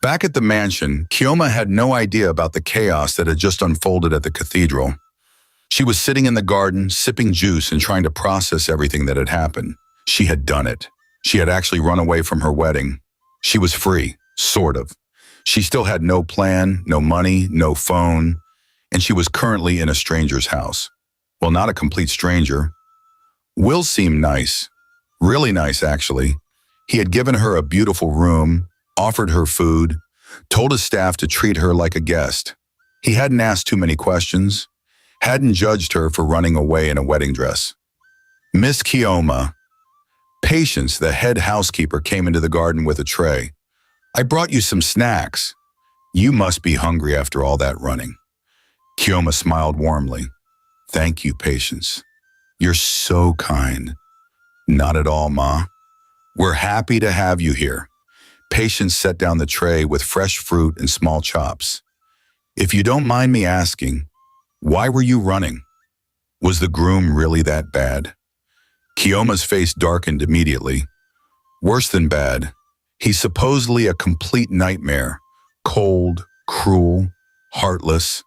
Back at the mansion, Kioma had no idea about the chaos that had just unfolded at the cathedral. She was sitting in the garden, sipping juice and trying to process everything that had happened. She had done it. She had actually run away from her wedding. She was free, sort of. She still had no plan, no money, no phone, and she was currently in a stranger's house. Well, not a complete stranger. Will seemed nice. Really nice, actually. He had given her a beautiful room, offered her food, told his staff to treat her like a guest. He hadn't asked too many questions, hadn't judged her for running away in a wedding dress. Miss Kioma. Patience, the head housekeeper, came into the garden with a tray. I brought you some snacks. You must be hungry after all that running. Kioma smiled warmly. Thank you, Patience. You're so kind. Not at all, Ma. We're happy to have you here. Patience set down the tray with fresh fruit and small chops. If you don't mind me asking, why were you running? Was the groom really that bad? Kioma's face darkened immediately. Worse than bad. He's supposedly a complete nightmare. Cold, cruel, heartless.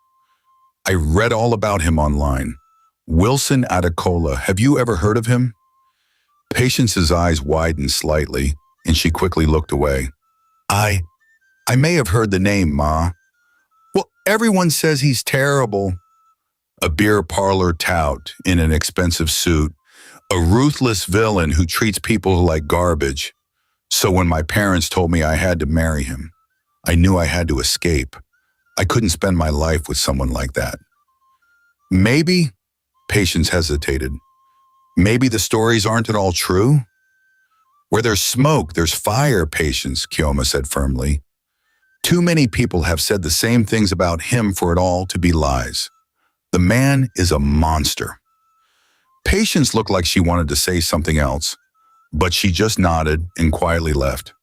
I read all about him online. Wilson Adekola, have you ever heard of him? Patience's eyes widened slightly, and she quickly looked away. I may have heard the name, Ma. Well, everyone says he's terrible. A beer parlor tout in an expensive suit, a ruthless villain who treats people like garbage. So when my parents told me I had to marry him, I knew I had to escape. I couldn't spend my life with someone like that. Maybe, Patience hesitated, maybe the stories aren't at all true? Where there's smoke, there's fire, Patience, Kioma said firmly. Too many people have said the same things about him for it all to be lies. The man is a monster. Patience looked like she wanted to say something else, but she just nodded and quietly left.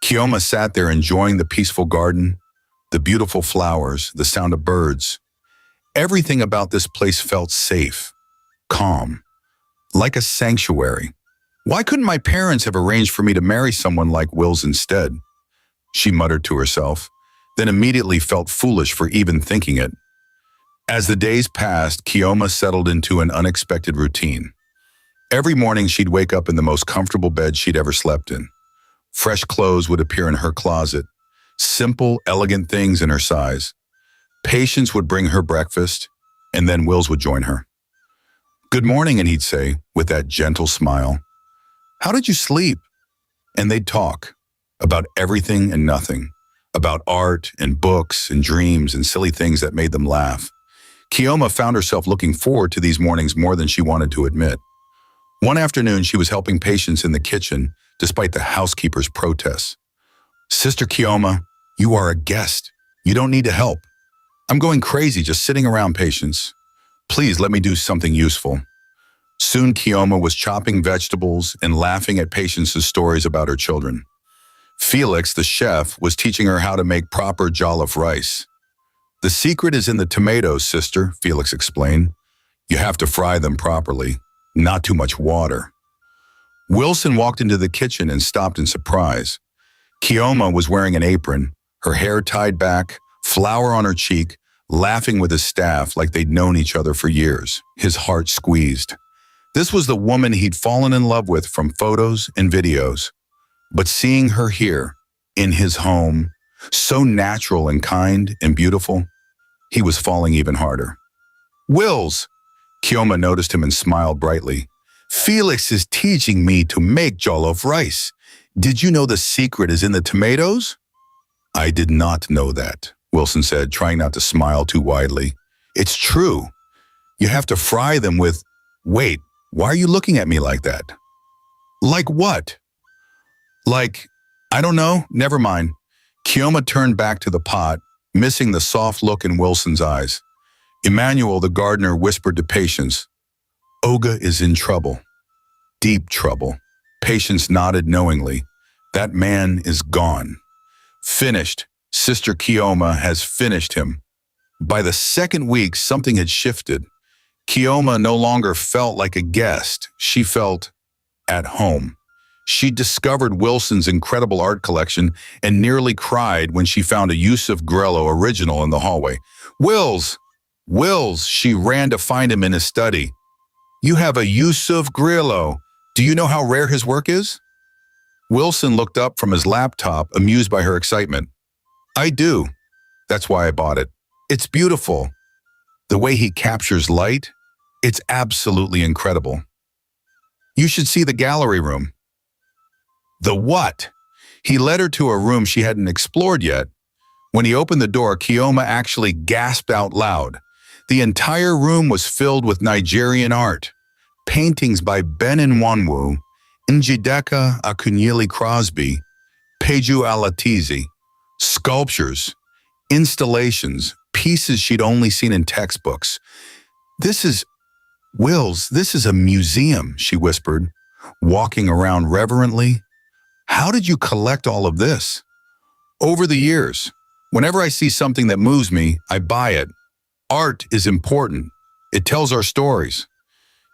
Kioma sat there enjoying the peaceful garden, the beautiful flowers, the sound of birds. Everything about this place felt safe, calm, like a sanctuary. Why couldn't my parents have arranged for me to marry someone like Will's instead? She muttered to herself, then immediately felt foolish for even thinking it. As the days passed, Kioma settled into an unexpected routine. Every morning she'd wake up in the most comfortable bed she'd ever slept in. Fresh clothes would appear in her closet, simple, elegant things in her size. Patience would bring her breakfast, and then Will's would join her. Good morning, and he'd say, with that gentle smile, how did you sleep? And they'd talk about everything and nothing, about art and books and dreams and silly things that made them laugh. Kioma found herself looking forward to these mornings more than she wanted to admit. One afternoon, she was helping Patience in the kitchen, despite the housekeeper's protests. Sister Kioma, you are a guest. You don't need to help. I'm going crazy just sitting around, Patience. Please let me do something useful. Soon Kioma was chopping vegetables and laughing at Patience's stories about her children. Felix, the chef, was teaching her how to make proper jollof rice. The secret is in the tomatoes, sister, Felix explained. You have to fry them properly, not too much water. Wilson walked into the kitchen and stopped in surprise. Kioma was wearing an apron, her hair tied back, flour on her cheek, laughing with his staff like they'd known each other for years. His heart squeezed. This was the woman he'd fallen in love with from photos and videos. But seeing her here, in his home, so natural and kind and beautiful, he was falling even harder. Wills! Kioma noticed him and smiled brightly. Felix is teaching me to make jollof rice. Did you know the secret is in the tomatoes? I did not know that, Wilson said, trying not to smile too widely. It's true. You have to fry them with... Wait, why are you looking at me like that? Like what? Like, I don't know, never mind. Kioma turned back to the pot, missing the soft look in Wilson's eyes. Emmanuel, the gardener, whispered to Patience, Olga is in trouble. Deep trouble. Patience nodded knowingly. That man is gone. Finished. Sister Kioma has finished him. By the second week, something had shifted. Kioma no longer felt like a guest. She felt at home. She discovered Wilson's incredible art collection and nearly cried when she found a Yusuf Grello original in the hallway. Wills! Wills! She ran to find him in his study. You have a Yusuf Grillo. Do you know how rare his work is? Wilson looked up from his laptop, amused by her excitement. I do. That's why I bought it. It's beautiful. The way he captures light, it's absolutely incredible. You should see the gallery room. The what? He led her to a room she hadn't explored yet. When he opened the door, Kioma actually gasped out loud. The entire room was filled with Nigerian art. Paintings by Ben Nwanwu, Njideka Akunyili Crosby, Peju Alatizi, sculptures, installations, pieces she'd only seen in textbooks. This is a museum, she whispered, walking around reverently. How did you collect all of this? Over the years, whenever I see something that moves me, I buy it. Art is important. It tells our stories.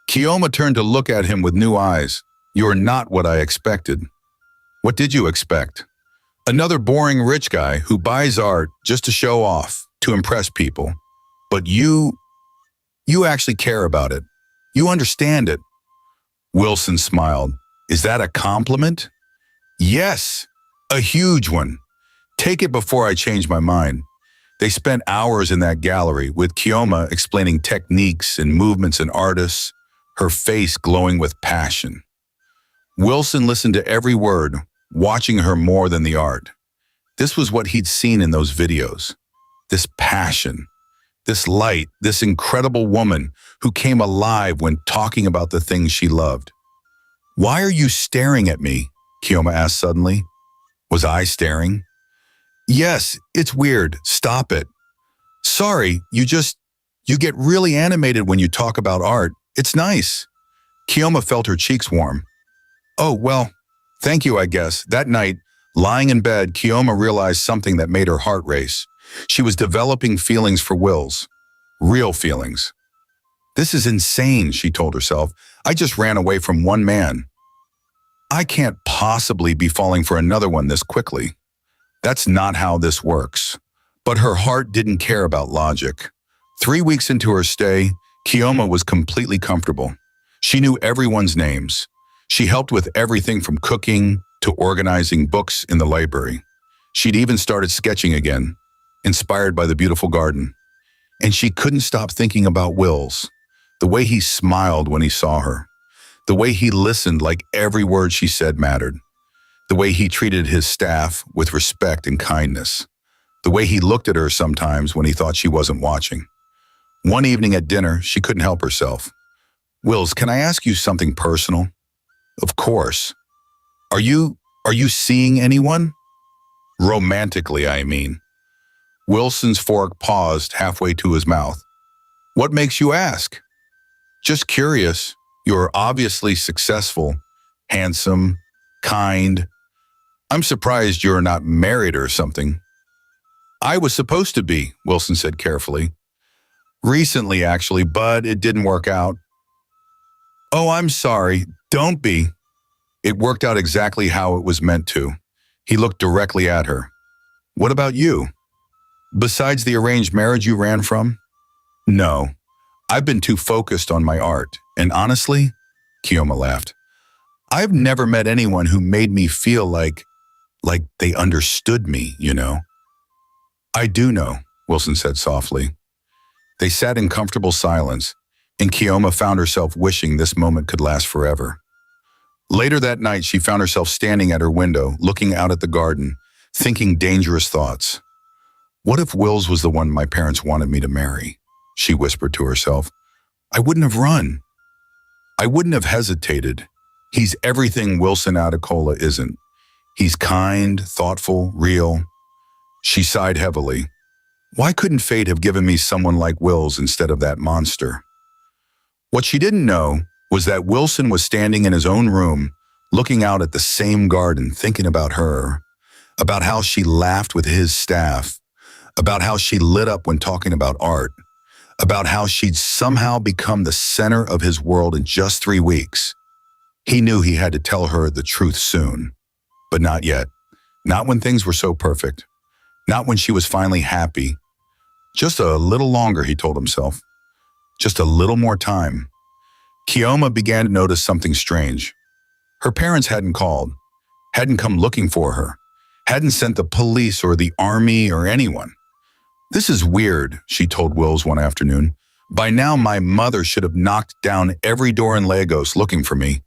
Kioma turned to look at him with new eyes. You're not what I expected. What did you expect? Another boring rich guy who buys art just to show off, to impress people. But you actually care about it. You understand it. Wilson smiled. Is that a compliment? Yes, a huge one. Take it before I change my mind. They spent hours in that gallery, with Kioma explaining techniques and movements and artists, her face glowing with passion. Wilson listened to every word, watching her more than the art. This was what he'd seen in those videos. This passion, this light, this incredible woman who came alive when talking about the things she loved. Why are you staring at me? Kioma asked suddenly. Was I staring? Yes, it's weird. Stop it. Sorry, you get really animated when you talk about art. It's nice. Kioma felt her cheeks warm. Oh, well, thank you, I guess. That night, lying in bed, Kioma realized something that made her heart race. She was developing feelings for Wills. Real feelings. This is insane, she told herself. I just ran away from one man. I can't possibly be falling for another one this quickly. That's not how this works. But her heart didn't care about logic. 3 weeks into her stay, Kioma was completely comfortable. She knew everyone's names. She helped with everything from cooking to organizing books in the library. She'd even started sketching again, inspired by the beautiful garden. And she couldn't stop thinking about Wills, the way he smiled when he saw her, the way he listened like every word she said mattered, the way he treated his staff with respect and kindness, the way he looked at her sometimes when he thought she wasn't watching. One evening at dinner, she couldn't help herself. Wills, can I ask you something personal? Of course. Are you seeing anyone? Romantically, I mean. Wilson's fork paused halfway to his mouth. What makes you ask? Just curious. You're obviously successful, handsome, kind. I'm surprised you're not married or something. I was supposed to be, Wilson said carefully. Recently, actually, but it didn't work out. Oh, I'm sorry. Don't be. It worked out exactly how it was meant to. He looked directly at her. What about you? Besides the arranged marriage you ran from? No. I've been too focused on my art. And honestly, Kioma laughed, I've never met anyone who made me feel like they understood me, you know. I do know, Wilson said softly. They sat in comfortable silence, and Kioma found herself wishing this moment could last forever. Later that night, she found herself standing at her window, looking out at the garden, thinking dangerous thoughts. What if Wills was the one my parents wanted me to marry? She whispered to herself. I wouldn't have run. I wouldn't have hesitated. He's everything Wilson Adekola isn't. He's kind, thoughtful, real. She sighed heavily. Why couldn't fate have given me someone like Wills instead of that monster? What she didn't know was that Wilson was standing in his own room, looking out at the same garden, thinking about her, about how she laughed with his staff, about how she lit up when talking about art, about how she'd somehow become the center of his world in just 3 weeks. He knew he had to tell her the truth soon, but not yet. Not when things were so perfect. Not when she was finally happy. Just a little longer, he told himself. Just a little more time. Kioma began to notice something strange. Her parents hadn't called, hadn't come looking for her, hadn't sent the police or the army or anyone. This is weird, she told Wills one afternoon. By now, my mother should have knocked down every door in Lagos looking for me.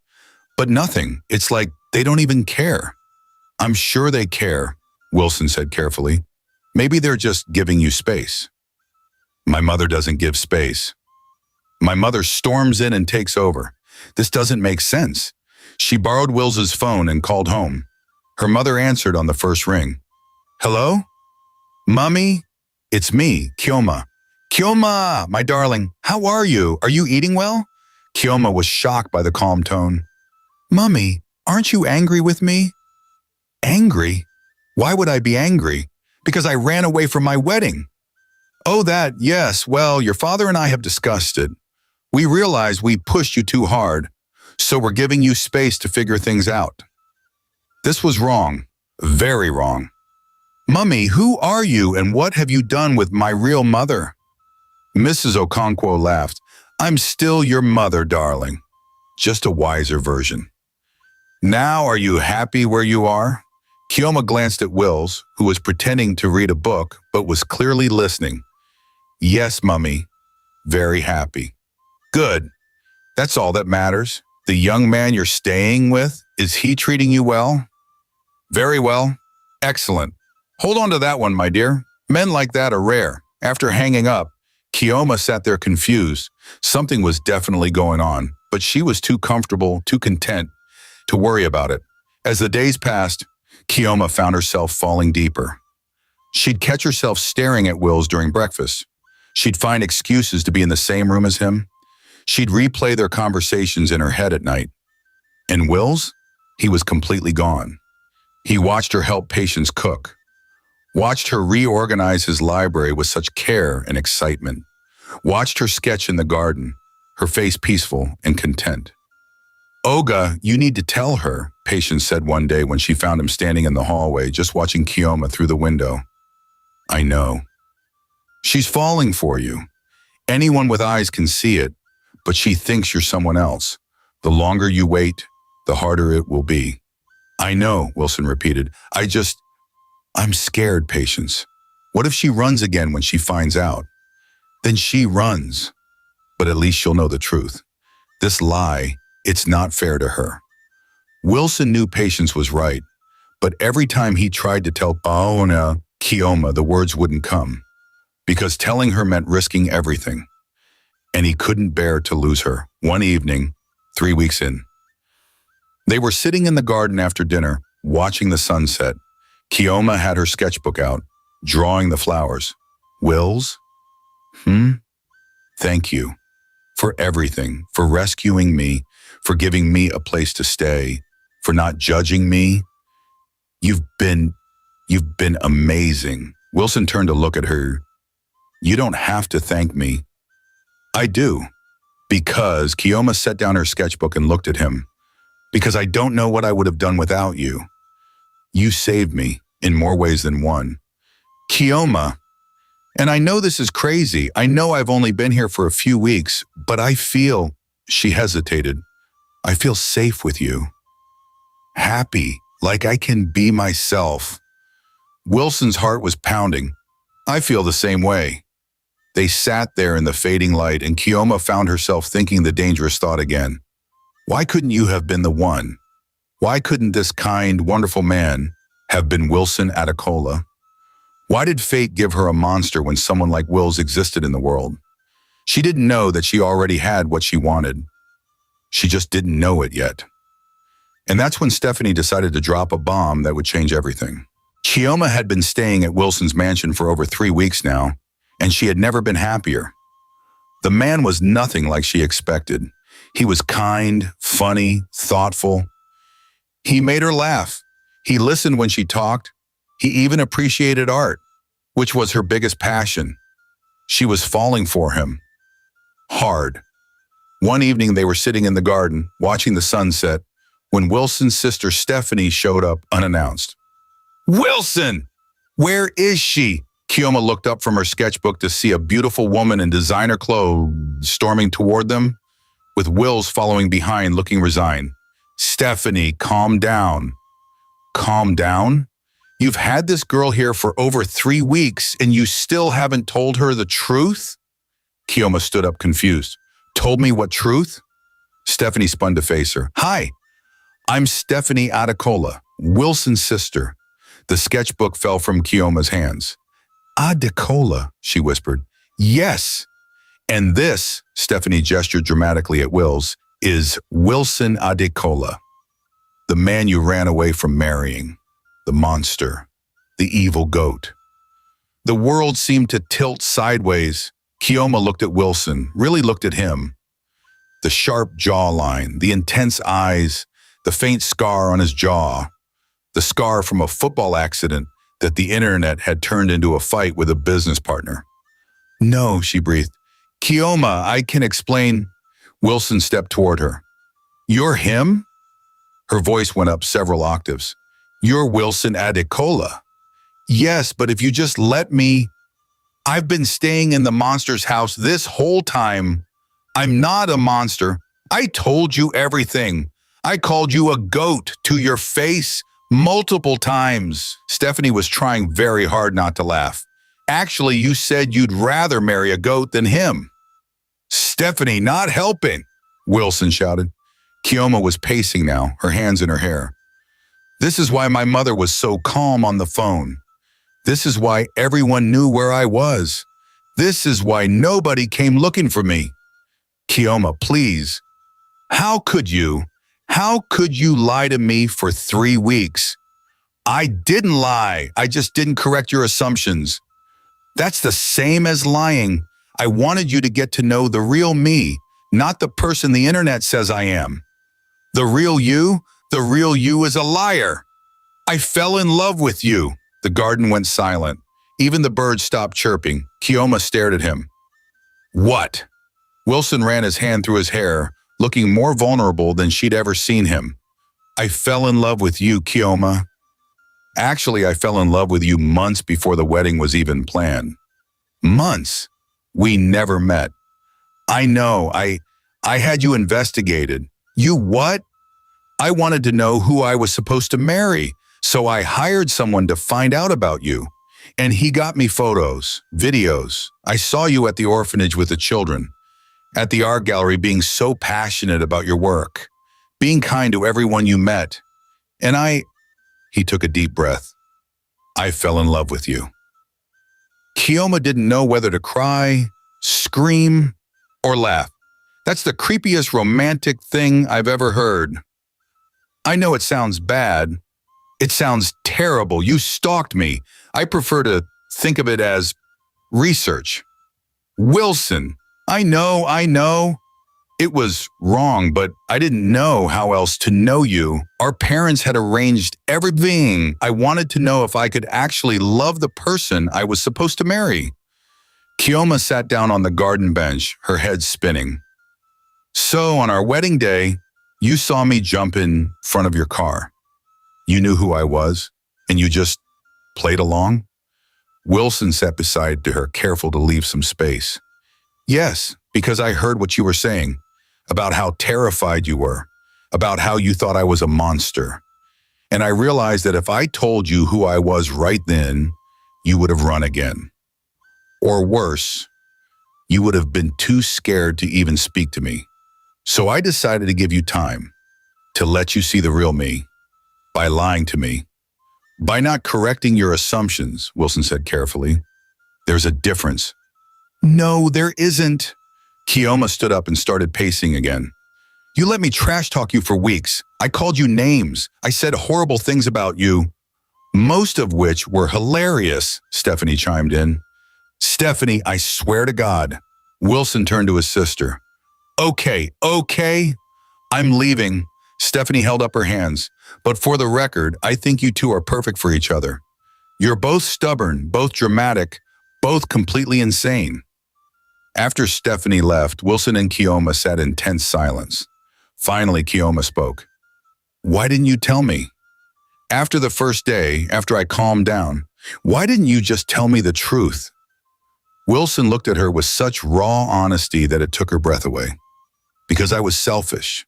But nothing. It's like they don't even care. I'm sure they care, Wilson said carefully. Maybe they're just giving you space. My mother doesn't give space. My mother storms in and takes over. This doesn't make sense. She borrowed Wills's phone and called home. Her mother answered on the first ring. Hello? Mummy? It's me, Kioma. Kioma, my darling, how are you? Are you eating well? Kioma was shocked by the calm tone. Mummy, aren't you angry with me? Angry? Why would I be angry? Because I ran away from my wedding. Oh, that, yes, well, your father and I have discussed it. We realize we pushed you too hard, so we're giving you space to figure things out. This was wrong, very wrong. Mummy, who are you and what have you done with my real mother? Mrs. Okonkwo laughed. I'm still your mother, darling. Just a wiser version. Now are you happy where you are? Kioma glanced at Wills, who was pretending to read a book, but was clearly listening. Yes, Mummy. Very happy. Good. That's all that matters. The young man you're staying with, is he treating you well? Very well. Excellent. Hold on to that one, my dear. Men like that are rare. After hanging up, Kioma sat there confused. Something was definitely going on, but she was too comfortable, too content to worry about it. As the days passed, Kioma found herself falling deeper. She'd catch herself staring at Wills during breakfast. She'd find excuses to be in the same room as him. She'd replay their conversations in her head at night. And Wills? He was completely gone. He watched her help patients cook. Watched her reorganize his library with such care and excitement. Watched her sketch in the garden, her face peaceful and content. Oga, you need to tell her, Patience said one day when she found him standing in the hallway just watching Kioma through the window. I know. She's falling for you. Anyone with eyes can see it, but she thinks you're someone else. The longer you wait, the harder it will be. I know, Wilson repeated. I'm scared, Patience. What if she runs again when she finds out? Then she runs. But at least she'll know the truth. This lie, it's not fair to her. Wilson knew Patience was right, but every time he tried to tell Kioma, the words wouldn't come, because telling her meant risking everything. And he couldn't bear to lose her. One evening, 3 weeks in. They were sitting in the garden after dinner, watching the sunset. Kioma had her sketchbook out, drawing the flowers. Wills? Thank you. For everything, for rescuing me, for giving me a place to stay, for not judging me. You've been amazing. Wilson turned to look at her. You don't have to thank me. I do. Because Kioma set down her sketchbook and looked at him. Because I don't know what I would have done without you. You saved me in more ways than one. Kioma, and I know this is crazy. I know I've only been here for a few weeks, but I feel, she hesitated, I feel safe with you. Happy, like I can be myself. Wilson's heart was pounding. I feel the same way. They sat there in the fading light, and Kioma found herself thinking the dangerous thought again. Why couldn't you have been the one? Why couldn't this kind, wonderful man have been Wilson Atacola? Why did fate give her a monster when someone like Wills existed in the world? She didn't know that she already had what she wanted. She just didn't know it yet. And that's when Stephanie decided to drop a bomb that would change everything. Kioma had been staying at Wilson's mansion for over 3 weeks now, and she had never been happier. The man was nothing like she expected. He was kind, funny, thoughtful. He made her laugh. He listened when she talked. He even appreciated art, which was her biggest passion. She was falling for him. Hard. One evening they were sitting in the garden, watching the sunset, when Wilson's sister Stephanie showed up unannounced. Wilson! Where is she? Kioma looked up from her sketchbook to see a beautiful woman in designer clothes storming toward them, with Wills following behind looking resigned. Stephanie, calm down. Calm down? You've had this girl here for over 3 weeks and you still haven't told her the truth? Kioma stood up confused. Told me what truth? Stephanie spun to face her. Hi, I'm Stephanie Adekola, Wilson's sister. The sketchbook fell from Kioma's hands. Adekola, she whispered. Yes. And this, Stephanie gestured dramatically at Wills, is Wilson Adekola, the man you ran away from marrying, the monster, the evil goat. The world seemed to tilt sideways. Kioma looked at Wilson, really looked at him. The sharp jawline, the intense eyes, the faint scar on his jaw, the scar from a football accident that the internet had turned into a fight with a business partner. No, she breathed. Kioma, I can explain. Wilson stepped toward her. You're him? Her voice went up several octaves. You're Wilson Adekola. Yes, but if you just let me... I've been staying in the monster's house this whole time. I'm not a monster. I told you everything. I called you a goat to your face multiple times. Stephanie was trying very hard not to laugh. Actually, you said you'd rather marry a goat than him. Stephanie, not helping, Wilson shouted. Kioma was pacing now, her hands in her hair. This is why my mother was so calm on the phone. This is why everyone knew where I was. This is why nobody came looking for me. Kioma, please. How could you? How could you lie to me for 3 weeks? I didn't lie. I just didn't correct your assumptions. That's the same as lying. I wanted you to get to know the real me, not the person the internet says I am. The real you is a liar. I fell in love with you. The garden went silent. Even the birds stopped chirping. Kioma stared at him. What? Wilson ran his hand through his hair, looking more vulnerable than she'd ever seen him. I fell in love with you, Kioma. Actually, I fell in love with you months before the wedding was even planned. Months. We never met. I know, I had you investigated. You what? I wanted to know who I was supposed to marry, so I hired someone to find out about you. And he got me photos, videos. I saw you at the orphanage with the children, at the art gallery being so passionate about your work, being kind to everyone you met. And he took a deep breath. I fell in love with you. Kioma didn't know whether to cry, scream, or laugh. That's the creepiest romantic thing I've ever heard. I know it sounds bad. It sounds terrible. You stalked me. I prefer to think of it as research. Wilson, I know. It was wrong, but I didn't know how else to know you. Our parents had arranged everything. I wanted to know if I could actually love the person I was supposed to marry. Kioma sat down on the garden bench, her head spinning. So on our wedding day, you saw me jump in front of your car. You knew who I was, and you just played along? Wilson sat beside her, careful to leave some space. Yes, because I heard what you were saying, about how terrified you were, about how you thought I was a monster. And I realized that if I told you who I was right then, you would have run again. Or worse, you would have been too scared to even speak to me. So I decided to give you time, to let you see the real me, by lying to me. By not correcting your assumptions, Wilson said carefully. There's a difference. No, there isn't. Kioma stood up and started pacing again. You let me trash talk you for weeks. I called you names. I said horrible things about you, most of which were hilarious, Stephanie chimed in. Stephanie, I swear to God. Wilson turned to his sister. Okay, I'm leaving. Stephanie held up her hands. But for the record, I think you two are perfect for each other. You're both stubborn, both dramatic, both completely insane. After Stephanie left, Wilson and Kioma sat in tense silence. Finally, Kioma spoke. Why didn't you tell me? After the first day, after I calmed down, why didn't you just tell me the truth? Wilson looked at her with such raw honesty that it took her breath away. Because I was selfish.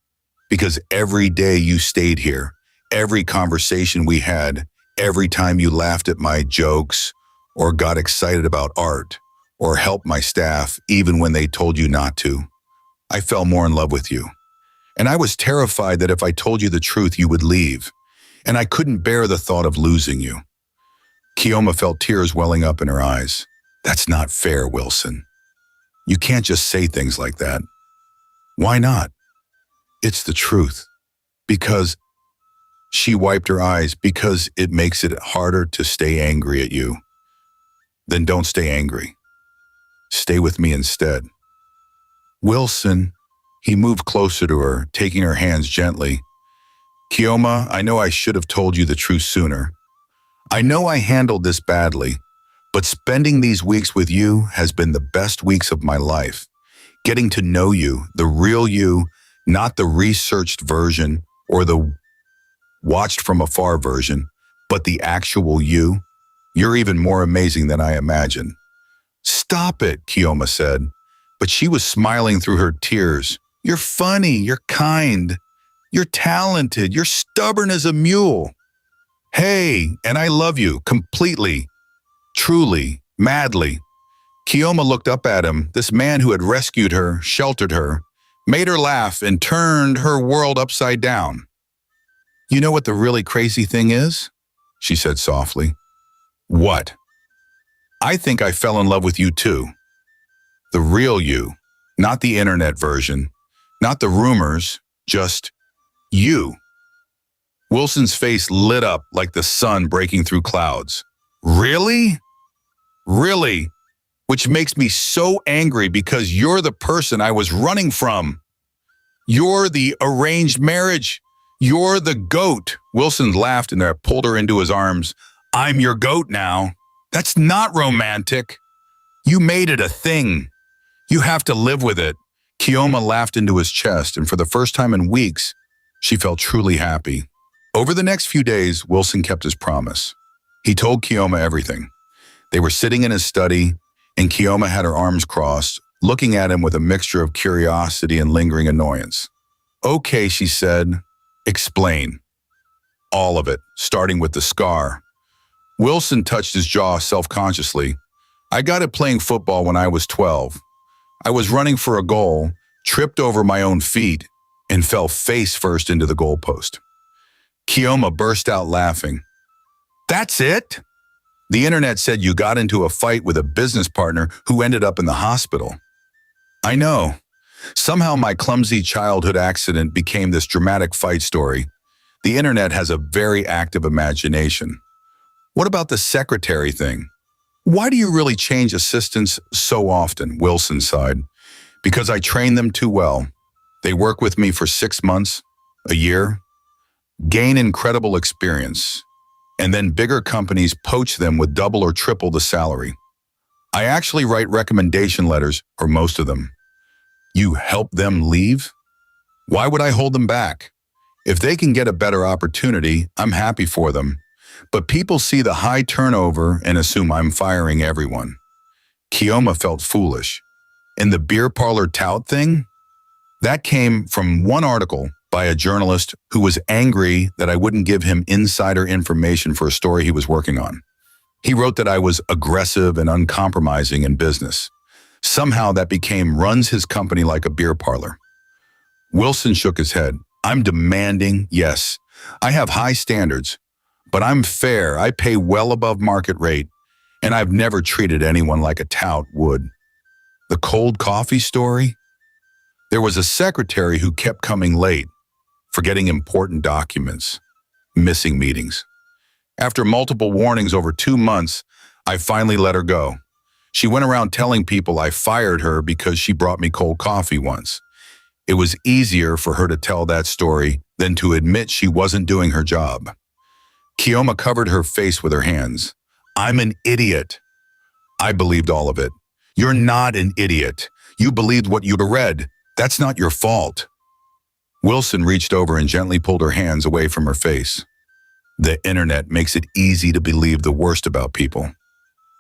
Because every day you stayed here, every conversation we had, every time you laughed at my jokes, or got excited about art, or helped my staff even when they told you not to, I fell more in love with you. And I was terrified that if I told you the truth, you would leave. And I couldn't bear the thought of losing you. Kioma felt tears welling up in her eyes. That's not fair, Wilson. You can't just say things like that. Why not? It's the truth. Because, she wiped her eyes, because it makes it harder to stay angry at you. Then don't stay angry. Stay with me instead. Wilson, he moved closer to her, taking her hands gently. Kioma, I know I should have told you the truth sooner. I know I handled this badly, but spending these weeks with you has been the best weeks of my life. Getting to know you, the real you, not the researched version or the watched from afar version, but the actual you. You're even more amazing than I imagined. Stop it, Kioma said, but she was smiling through her tears. You're funny, you're kind, you're talented, you're stubborn as a mule. Hey, and I love you completely, truly, madly. Kioma looked up at him, this man who had rescued her, sheltered her, made her laugh, and turned her world upside down. You know what the really crazy thing is? She said softly. What? I think I fell in love with you too. The real you, not the internet version, not the rumors, just you. Wilson's face lit up like the sun breaking through clouds. Really? Really? Which makes me so angry because you're the person I was running from. You're the arranged marriage. You're the goat. Wilson laughed and pulled her into his arms. I'm your goat now. That's not romantic. You made it a thing. You have to live with it. Kioma laughed into his chest, and for the first time in weeks, she felt truly happy. Over the next few days, Wilson kept his promise. He told Kioma everything. They were sitting in his study, and Kioma had her arms crossed, looking at him with a mixture of curiosity and lingering annoyance. Okay, she said. Explain. All of it, starting with the scar. Wilson touched his jaw self-consciously. I got it playing football when I was 12. I was running for a goal, tripped over my own feet, and fell face first into the goalpost. Kioma burst out laughing. That's it? The internet said you got into a fight with a business partner who ended up in the hospital. I know. Somehow my clumsy childhood accident became this dramatic fight story. The internet has a very active imagination. What about the secretary thing? Why do you really change assistants so often? Wilson sighed. Because I train them too well. They work with me for 6 months, a year, gain incredible experience, and then bigger companies poach them with double or triple the salary. I actually write recommendation letters for most of them. You help them leave? Why would I hold them back? If they can get a better opportunity, I'm happy for them. But people see the high turnover and assume I'm firing everyone. Kioma felt foolish. And the beer parlor tout thing? That came from one article by a journalist who was angry that I wouldn't give him insider information for a story he was working on. He wrote that I was aggressive and uncompromising in business. Somehow that became runs his company like a beer parlor. Wilson shook his head. I'm demanding, yes. I have high standards, but I'm fair. I pay well above market rate, and I've never treated anyone like a tout would. The cold coffee story? There was a secretary who kept coming late, forgetting important documents, missing meetings. After multiple warnings over 2 months, I finally let her go. She went around telling people I fired her because she brought me cold coffee once. It was easier for her to tell that story than to admit she wasn't doing her job. Kioma covered her face with her hands. I'm an idiot. I believed all of it. You're not an idiot. You believed what you read. That's not your fault. Wilson reached over and gently pulled her hands away from her face. The internet makes it easy to believe the worst about people,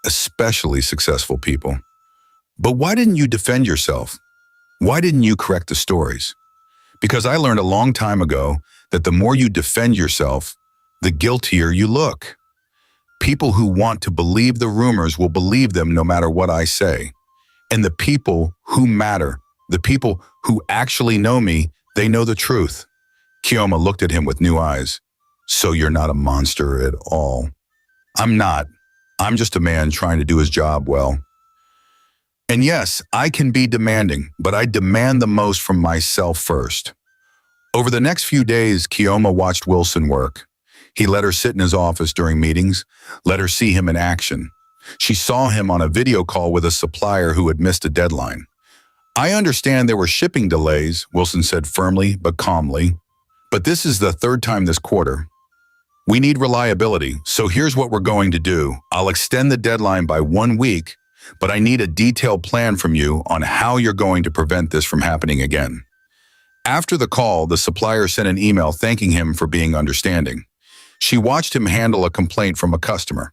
especially successful people. But why didn't you defend yourself? Why didn't you correct the stories? Because I learned a long time ago that the more you defend yourself, the guiltier you look. People who want to believe the rumors will believe them no matter what I say. And the people who matter, the people who actually know me, they know the truth. Kioma looked at him with new eyes. So you're not a monster at all. I'm not. I'm just a man trying to do his job well. And yes, I can be demanding, but I demand the most from myself first. Over the next few days, Kioma watched Wilson work. He let her sit in his office during meetings, let her see him in action. She saw him on a video call with a supplier who had missed a deadline. I understand there were shipping delays, Wilson said firmly but calmly. But this is the third time this quarter. We need reliability, so here's what we're going to do. I'll extend the deadline by 1 week, but I need a detailed plan from you on how you're going to prevent this from happening again. After the call, the supplier sent an email thanking him for being understanding. She watched him handle a complaint from a customer.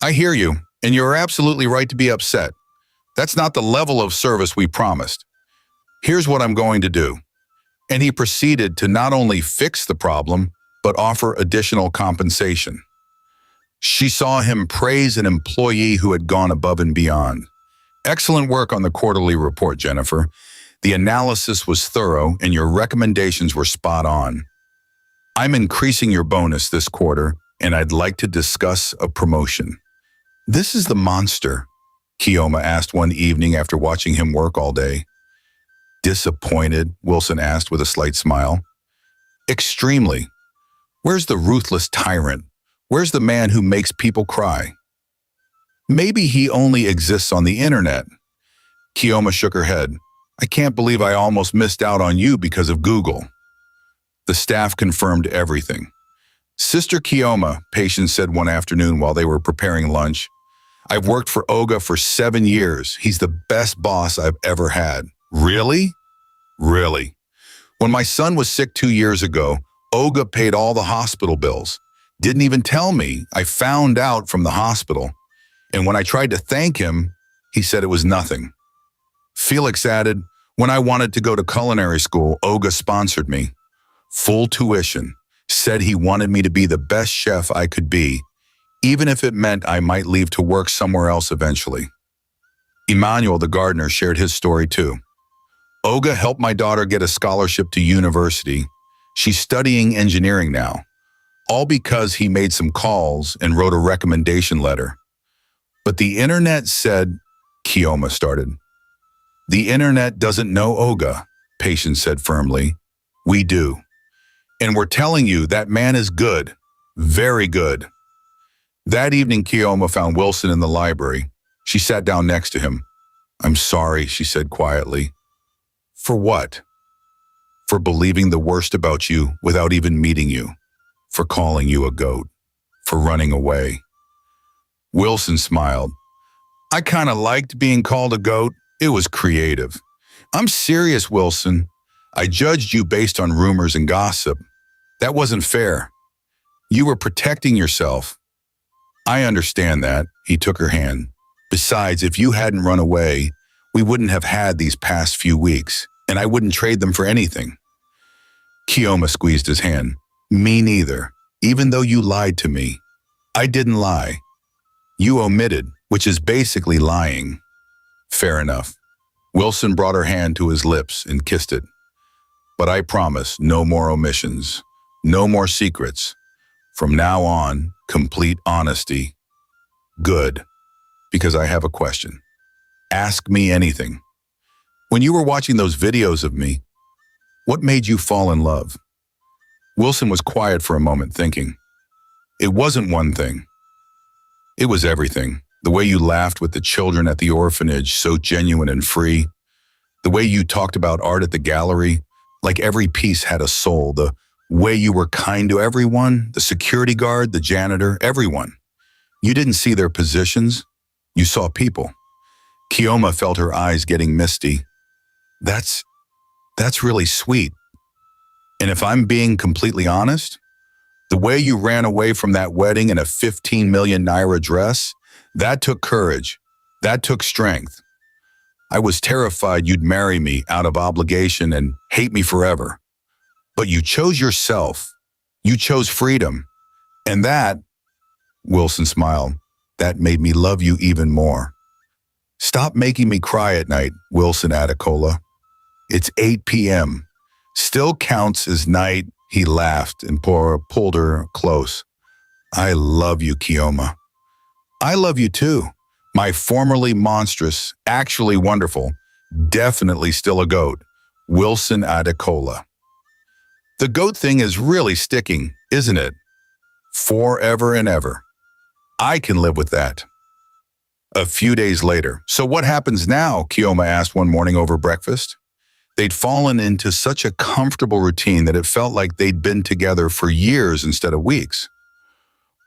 I hear you, and you're absolutely right to be upset. That's not the level of service we promised. Here's what I'm going to do. And he proceeded to not only fix the problem, but offer additional compensation. She saw him praise an employee who had gone above and beyond. Excellent work on the quarterly report, Jennifer. The analysis was thorough and your recommendations were spot on. I'm increasing your bonus this quarter, and I'd like to discuss a promotion. This is the monster, Kioma asked one evening after watching him work all day. Disappointed, Wilson asked with a slight smile. Extremely. Where's the ruthless tyrant? Where's the man who makes people cry? Maybe he only exists on the internet. Kioma shook her head. I can't believe I almost missed out on you because of Google. The staff confirmed everything. Sister Kioma, Patience said one afternoon while they were preparing lunch, I've worked for Oga for 7 years. He's the best boss I've ever had. Really? Really. When my son was sick 2 years ago, Oga paid all the hospital bills. Didn't even tell me. I found out from the hospital. And when I tried to thank him, he said it was nothing. Felix added, when I wanted to go to culinary school, Oga sponsored me. Full tuition. Said he wanted me to be the best chef I could be, even if it meant I might leave to work somewhere else eventually. Emmanuel, the gardener, shared his story too. Oga helped my daughter get a scholarship to university. She's studying engineering now, all because he made some calls and wrote a recommendation letter. But the internet said, Kioma started. The internet doesn't know Oga, Patience said firmly. We do. And we're telling you that man is good, very good. That evening, Kioma found Wilson in the library. She sat down next to him. I'm sorry, she said quietly. For what? For believing the worst about you without even meeting you. For calling you a goat. For running away. Wilson smiled. I kind of liked being called a goat. It was creative. I'm serious, Wilson. I judged you based on rumors and gossip. That wasn't fair. You were protecting yourself. I understand that, he took her hand. Besides, if you hadn't run away, we wouldn't have had these past few weeks, and I wouldn't trade them for anything. Kioma squeezed his hand. Me neither, even though you lied to me. I didn't lie. You omitted, which is basically lying. Fair enough. Wilson brought her hand to his lips and kissed it. But I promise no more omissions, no more secrets. From now on, complete honesty. Good, because I have a question. Ask me anything. When you were watching those videos of me, what made you fall in love? Wilson was quiet for a moment, thinking. It wasn't one thing. It was everything. The way you laughed with the children at the orphanage, so genuine and free. The way you talked about art at the gallery, like every piece had a soul. The way you were kind to everyone, the security guard, the janitor, everyone. You didn't see their positions. You saw people. Kioma felt her eyes getting misty. That's really sweet. And if I'm being completely honest, the way you ran away from that wedding in a 15 million naira dress, that took courage. That took strength. I was terrified you'd marry me out of obligation and hate me forever. But you chose yourself. You chose freedom. And that, Wilson smiled, that made me love you even more. Stop making me cry at night, Wilson Adekola. It's 8 p.m. Still counts as night, he laughed and pulled her close. I love you, Kioma. I love you too. My formerly monstrous, actually wonderful, definitely still a goat, Wilson Adekola. The goat thing is really sticking, isn't it? Forever and ever. I can live with that. A few days later. So what happens now? Kioma asked one morning over breakfast. They'd fallen into such a comfortable routine that it felt like they'd been together for years instead of weeks.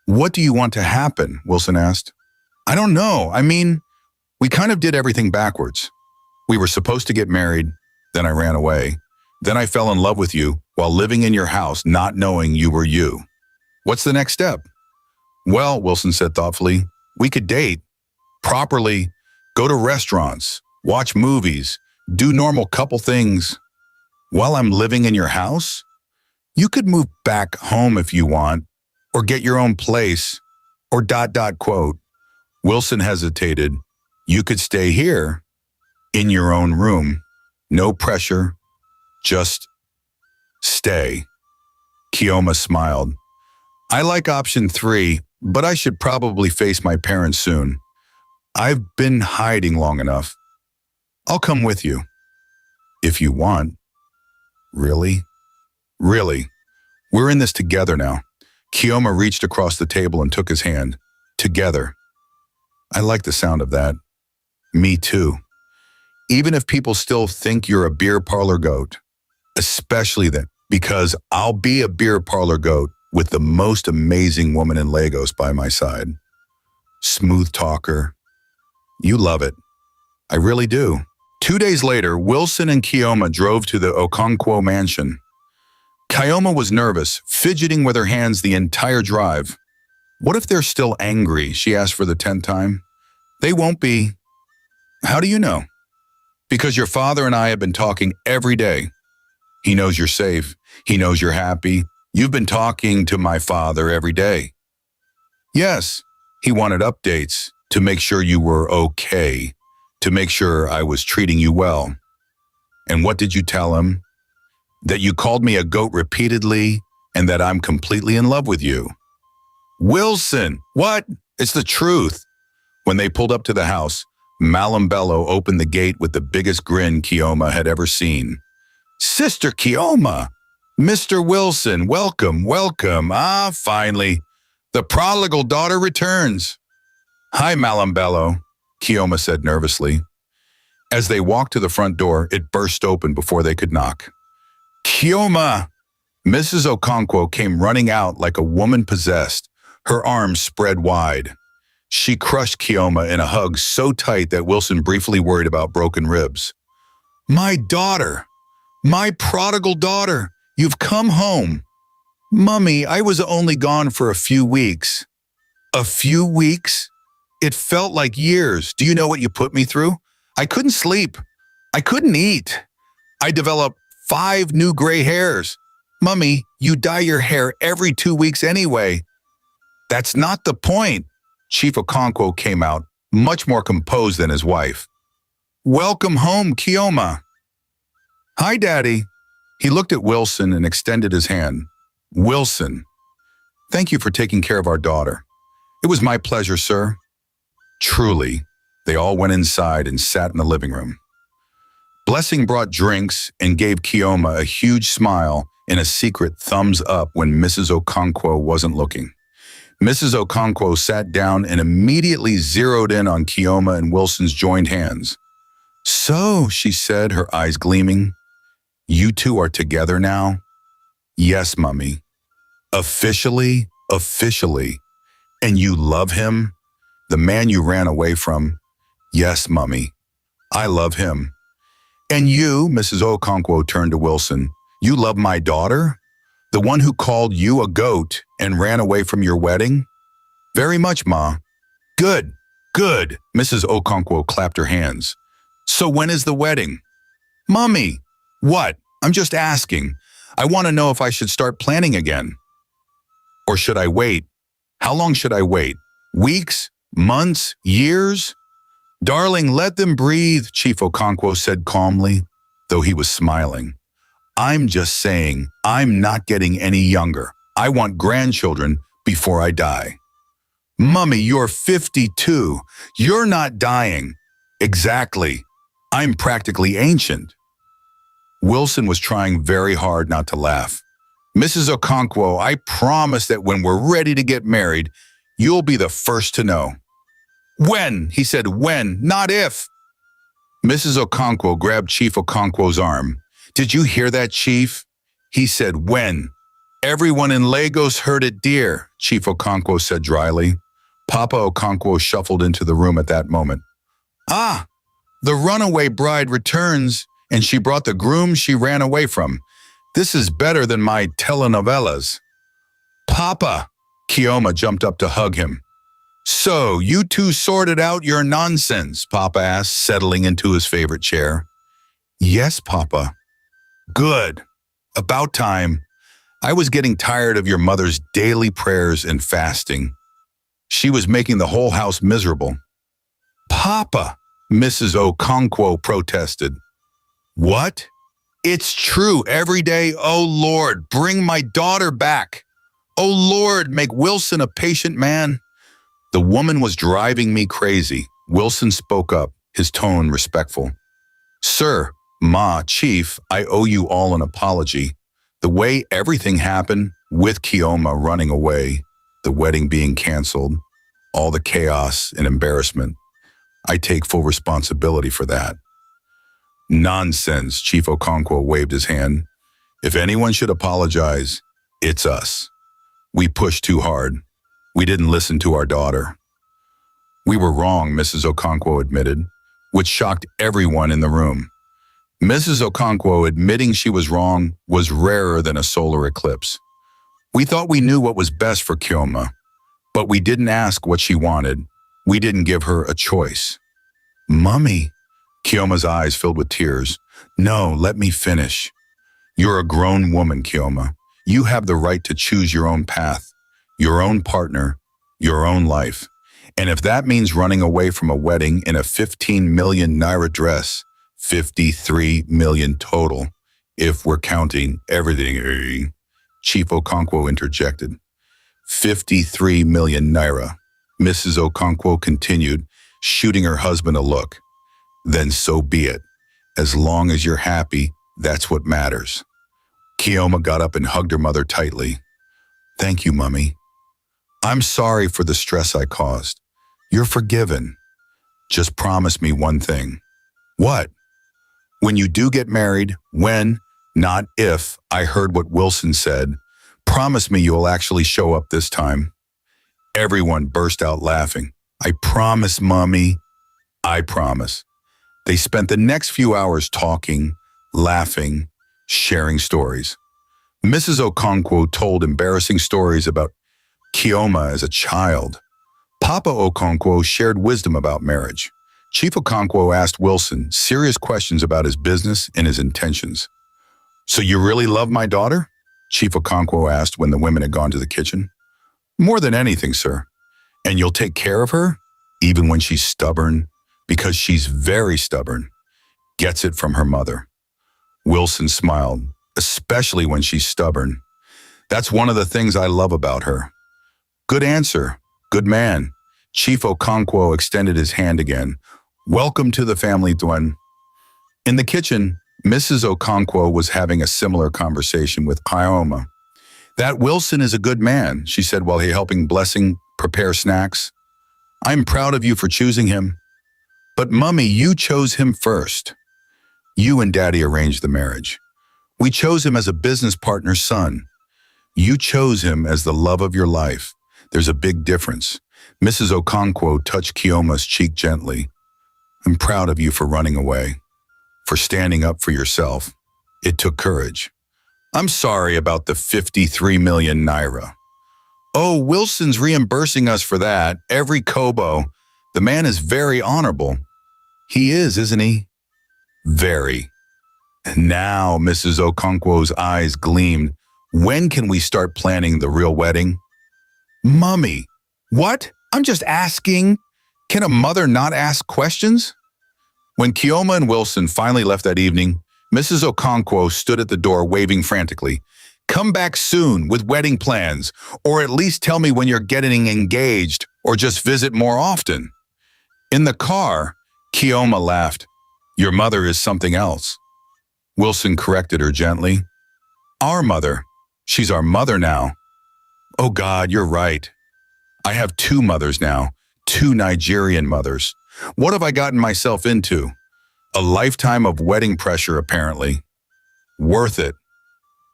What do you want to happen? Wilson asked. I don't know. I mean, we kind of did everything backwards. We were supposed to get married, then I ran away. Then I fell in love with you while living in your house, not knowing you were you. What's the next step? Well, Wilson said thoughtfully, we could date properly, go to restaurants, watch movies, do normal couple things. While I'm living in your house, you could move back home if you want, or get your own place, or ... quote. Wilson hesitated. You could stay here, in your own room. No pressure, just stay. Kioma smiled. I like option 3, but I should probably face my parents soon. I've been hiding long enough. I'll come with you. If you want. Really? Really. We're in this together now. Kioma reached across the table and took his hand. Together. I like the sound of that. Me too. Even if people still think you're a beer parlor goat. Especially then, because I'll be a beer parlor goat with the most amazing woman in Lagos by my side. Smooth talker. You love it. I really do. 2 days later, Wilson and Kioma drove to the Okonkwo mansion. Kioma was nervous, fidgeting with her hands the entire drive. What if they're still angry? She asked for the 10th time. They won't be. How do you know? Because your father and I have been talking every day. He knows you're safe. He knows you're happy. You've been talking to my father every day. Yes, he wanted updates to make sure you were okay, to make sure I was treating you well. And what did you tell him? That you called me a goat repeatedly and that I'm completely in love with you. Wilson, what? It's the truth. When they pulled up to the house, Malambello opened the gate with the biggest grin Kioma had ever seen. Sister Kioma! Mr. Wilson, welcome, welcome. Ah, finally. The prodigal daughter returns. Hi, Malambello, Kioma said nervously. As they walked to the front door, it burst open before they could knock. Kioma! Mrs. Okonkwo came running out like a woman possessed, her arms spread wide. She crushed Kioma in a hug so tight that Wilson briefly worried about broken ribs. My daughter! My prodigal daughter! You've come home. Mummy, I was only gone for a few weeks. A few weeks? It felt like years. Do you know what you put me through? I couldn't sleep. I couldn't eat. I developed 5 new gray hairs. Mummy, you dye your hair every 2 weeks anyway. That's not the point. Chief Okonkwo came out, much more composed than his wife. Welcome home, Kioma. Hi, Daddy. He looked at Wilson and extended his hand. Wilson, thank you for taking care of our daughter. It was my pleasure, sir. Truly, they all went inside and sat in the living room. Blessing brought drinks and gave Kioma a huge smile and a secret thumbs up when Mrs. Okonkwo wasn't looking. Mrs. Okonkwo sat down and immediately zeroed in on Kioma and Wilson's joined hands. So, she said, her eyes gleaming, you two are together now? Yes, Mummy. Officially, officially. And you love him? The man you ran away from? Yes, Mummy. I love him. And you, Mrs. Okonkwo turned to Wilson, You love my daughter? The one who called you a goat and ran away from your wedding? Very much, Ma. Good, good. Mrs. Okonkwo clapped her hands. So when is the wedding? Mummy! What? I'm just asking. I want to know if I should start planning again. Or should I wait? How long should I wait? Weeks? Months? Years? Darling, let them breathe, Chief Okonkwo said calmly, though he was smiling. I'm just saying, I'm not getting any younger. I want grandchildren before I die. Mummy, you're 52. You're not dying. Exactly. I'm practically ancient. Wilson was trying very hard not to laugh. Mrs. Okonkwo, I promise that when we're ready to get married, you'll be the first to know. When? He said when, not if. Mrs. Okonkwo grabbed Chief Okonkwo's arm. Did you hear that, Chief? He said when. Everyone in Lagos heard it, dear, Chief Okonkwo said dryly. Papa Okonkwo shuffled into the room at that moment. Ah, the runaway bride returns, and she brought the groom she ran away from. This is better than my telenovelas. Papa! Kioma jumped up to hug him. So, you two sorted out your nonsense, Papa asked, settling into his favorite chair. Yes, Papa. Good. About time. I was getting tired of your mother's daily prayers and fasting. She was making the whole house miserable. Papa, Mrs. Okonkwo protested. What? It's true every day. Oh, Lord, bring my daughter back. Oh, Lord, make Wilson a patient man. The woman was driving me crazy. Wilson spoke up, his tone respectful. Sir, Ma, Chief, I owe you all an apology. The way everything happened, with Kioma running away, the wedding being canceled, all the chaos and embarrassment, I take full responsibility for that. Nonsense, Chief Okonkwo waved his hand. If anyone should apologize, it's us. We pushed too hard. We didn't listen to our daughter. We were wrong, Mrs. Okonkwo admitted, which shocked everyone in the room. Mrs. Okonkwo admitting she was wrong was rarer than a solar eclipse. We thought we knew what was best for Kioma, but we didn't ask what she wanted. We didn't give her a choice. Mummy, Kioma's eyes filled with tears. No, let me finish. You're a grown woman, Kioma. You have the right to choose your own path, your own partner, your own life. And if that means running away from a wedding in a 15 million naira dress, 53 million total, if we're counting everything, Chief Okonkwo interjected. 53 million naira, Mrs. Okonkwo continued, shooting her husband a look. Then so be it. As long as you're happy, that's what matters. Kioma got up and hugged her mother tightly. Thank you, Mummy. I'm sorry for the stress I caused. You're forgiven. Just promise me one thing. What? When you do get married, when, not if, I heard what Wilson said, promise me you'll actually show up this time. Everyone burst out laughing. I promise, Mummy. I promise. They spent the next few hours talking, laughing, sharing stories. Mrs. Okonkwo told embarrassing stories about Kioma as a child. Papa Okonkwo shared wisdom about marriage. Chief Okonkwo asked Wilson serious questions about his business and his intentions. So you really love my daughter? Chief Okonkwo asked when the women had gone to the kitchen. More than anything, sir. And you'll take care of her, even when she's stubborn, because she's very stubborn. Gets it from her mother. Wilson smiled, especially when she's stubborn. That's one of the things I love about her. Good answer. Good man. Chief Okonkwo extended his hand again. Welcome to the family, Dwen. In the kitchen, Mrs. Okonkwo was having a similar conversation with Kioma. That Wilson is a good man, she said while he helping Blessing prepare snacks. I'm proud of you for choosing him. But Mummy, you chose him first. You and Daddy arranged the marriage. We chose him as a business partner's son. You chose him as the love of your life. There's a big difference. Mrs. Okonkwo touched Kioma's cheek gently. I'm proud of you for running away, for standing up for yourself. It took courage. I'm sorry about the 53 million naira. Oh, Wilson's reimbursing us for that, every kobo. The man is very honorable. He is, isn't he? Very. Now, Mrs. Okonkwo's eyes gleamed. When can we start planning the real wedding? Mummy. What? I'm just asking. Can a mother not ask questions? When Kioma and Wilson finally left that evening, Mrs. Okonkwo stood at the door waving frantically. Come back soon with wedding plans, or at least tell me when you're getting engaged, or just visit more often. In the car, Kioma laughed. Your mother is something else. Wilson corrected her gently. Our mother. She's our mother now. Oh God, you're right. I have two mothers now, two Nigerian mothers. What have I gotten myself into? A lifetime of wedding pressure, apparently. Worth it.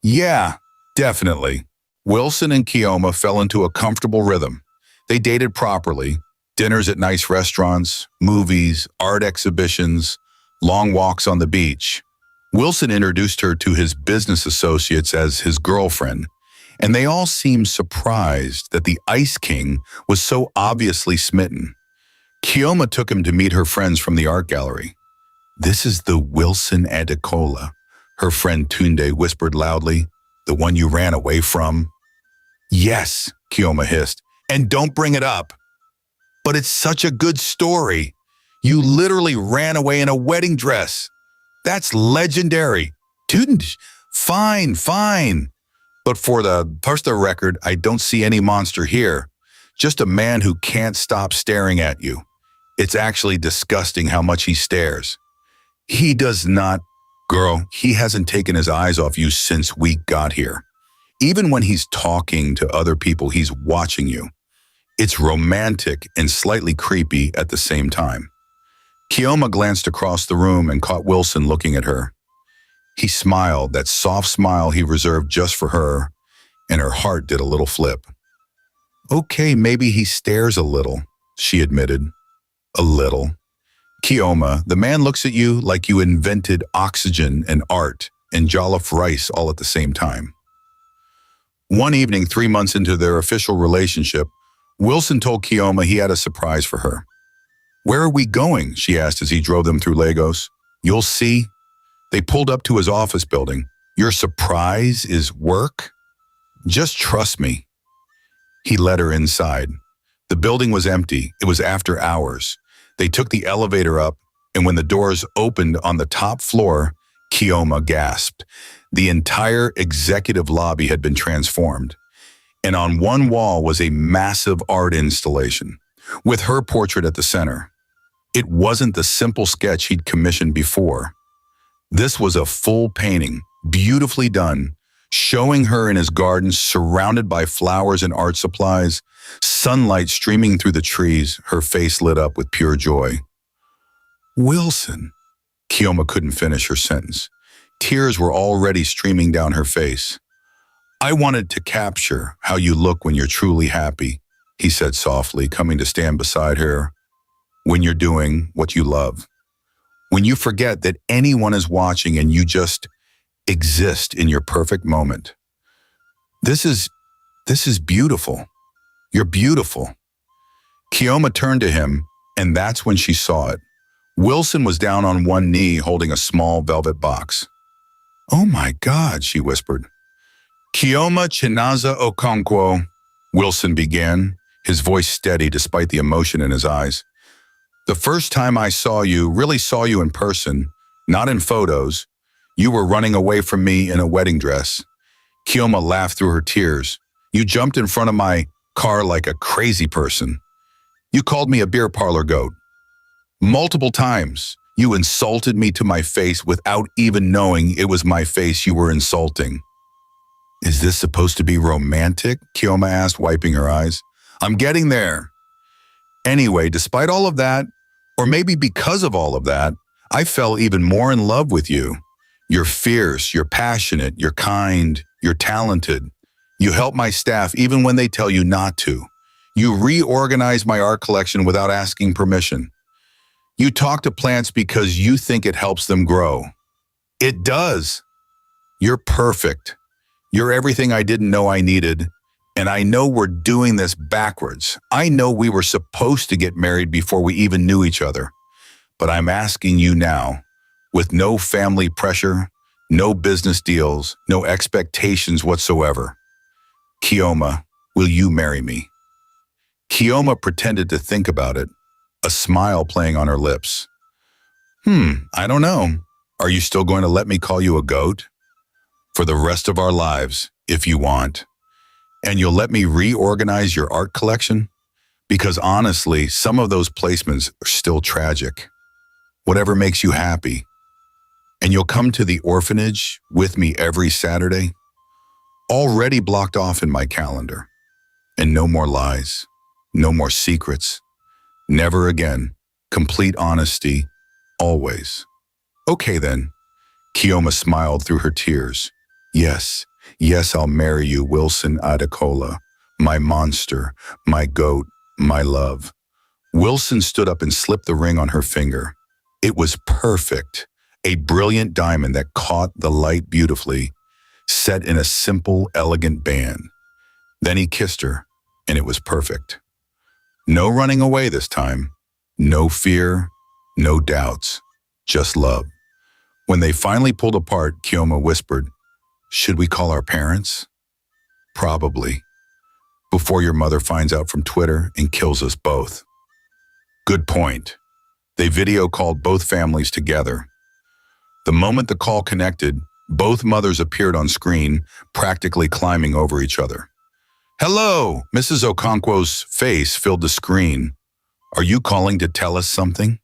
Yeah, definitely. Wilson and Kioma fell into a comfortable rhythm. They dated properly. Dinners at nice restaurants, movies, art exhibitions, long walks on the beach. Wilson introduced her to his business associates as his girlfriend, and they all seemed surprised that the Ice King was so obviously smitten. Kioma took him to meet her friends from the art gallery. This is the Wilson Adekola, her friend Tunde whispered loudly. The one you ran away from? Yes, Kioma hissed, and don't bring it up. But it's such a good story. You literally ran away in a wedding dress. That's legendary. Tunde, fine. But for the record, I don't see any monster here. Just a man who can't stop staring at you. It's actually disgusting how much he stares. He does not. Girl, he hasn't taken his eyes off you since we got here. Even when he's talking to other people, he's watching you. It's romantic and slightly creepy at the same time. Kioma glanced across the room and caught Wilson looking at her. He smiled, that soft smile he reserved just for her, and her heart did a little flip. Okay, maybe he stares a little, she admitted. A little. Kioma, the man looks at you like you invented oxygen and art and jollof rice all at the same time. One evening, 3 months into their official relationship, Wilson told Kioma he had a surprise for her. Where are we going? She asked as he drove them through Lagos. You'll see. They pulled up to his office building. Your surprise is work? Just trust me. He led her inside. The building was empty. It was after hours. They took the elevator up, and when the doors opened on the top floor, Kioma gasped. The entire executive lobby had been transformed, and on one wall was a massive art installation, with her portrait at the center. It wasn't the simple sketch he'd commissioned before. This was a full painting, beautifully done, showing her in his garden surrounded by flowers and art supplies, sunlight streaming through the trees, her face lit up with pure joy. Wilson. Kioma couldn't finish her sentence. Tears were already streaming down her face. I wanted to capture how you look when you're truly happy, he said softly, coming to stand beside her. When you're doing what you love. When you forget that anyone is watching and you just exist in your perfect moment. This is beautiful. You're beautiful. Kioma turned to him, and that's when she saw it. Wilson was down on one knee holding a small velvet box. Oh my God, she whispered. Kioma Chinaza Okonkwo, Wilson began, his voice steady despite the emotion in his eyes. The first time I really saw you in person, not in photos, you were running away from me in a wedding dress. Kioma laughed through her tears. You jumped in front of my car like a crazy person. You called me a beer parlor goat. Multiple times, you insulted me to my face without even knowing it was my face you were insulting. Is this supposed to be romantic? Kioma asked, wiping her eyes. I'm getting there. Anyway, despite all of that, or maybe because of all of that, I fell even more in love with you. You're fierce, you're passionate, you're kind, you're talented. You help my staff even when they tell you not to. You reorganize my art collection without asking permission. You talk to plants because you think it helps them grow. It does. You're perfect. You're everything I didn't know I needed, and I know we're doing this backwards. I know we were supposed to get married before we even knew each other. But I'm asking you now, with no family pressure, no business deals, no expectations whatsoever. Kioma, will you marry me? Kioma pretended to think about it, a smile playing on her lips. I don't know. Are you still going to let me call you a goat? For the rest of our lives, if you want. And you'll let me reorganize your art collection? Because honestly, some of those placements are still tragic. Whatever makes you happy. And you'll come to the orphanage with me every Saturday? Already blocked off in my calendar. And no more lies. No more secrets. Never again. Complete honesty. Always. Okay then. Kioma smiled through her tears. Yes, I'll marry you, Wilson Adekola. My monster, my goat, my love. Wilson stood up and slipped the ring on her finger. It was perfect. A brilliant diamond that caught the light beautifully, set in a simple, elegant band. Then he kissed her, and it was perfect. No running away this time. No fear, no doubts, just love. When they finally pulled apart, Kioma whispered, "Should we call our parents?" "Probably. Before your mother finds out from Twitter and kills us both." Good point. They video called both families together. The moment the call connected, both mothers appeared on screen, practically climbing over each other. "Hello!" Mrs. Okonkwo's face filled the screen. "Are you calling to tell us something?"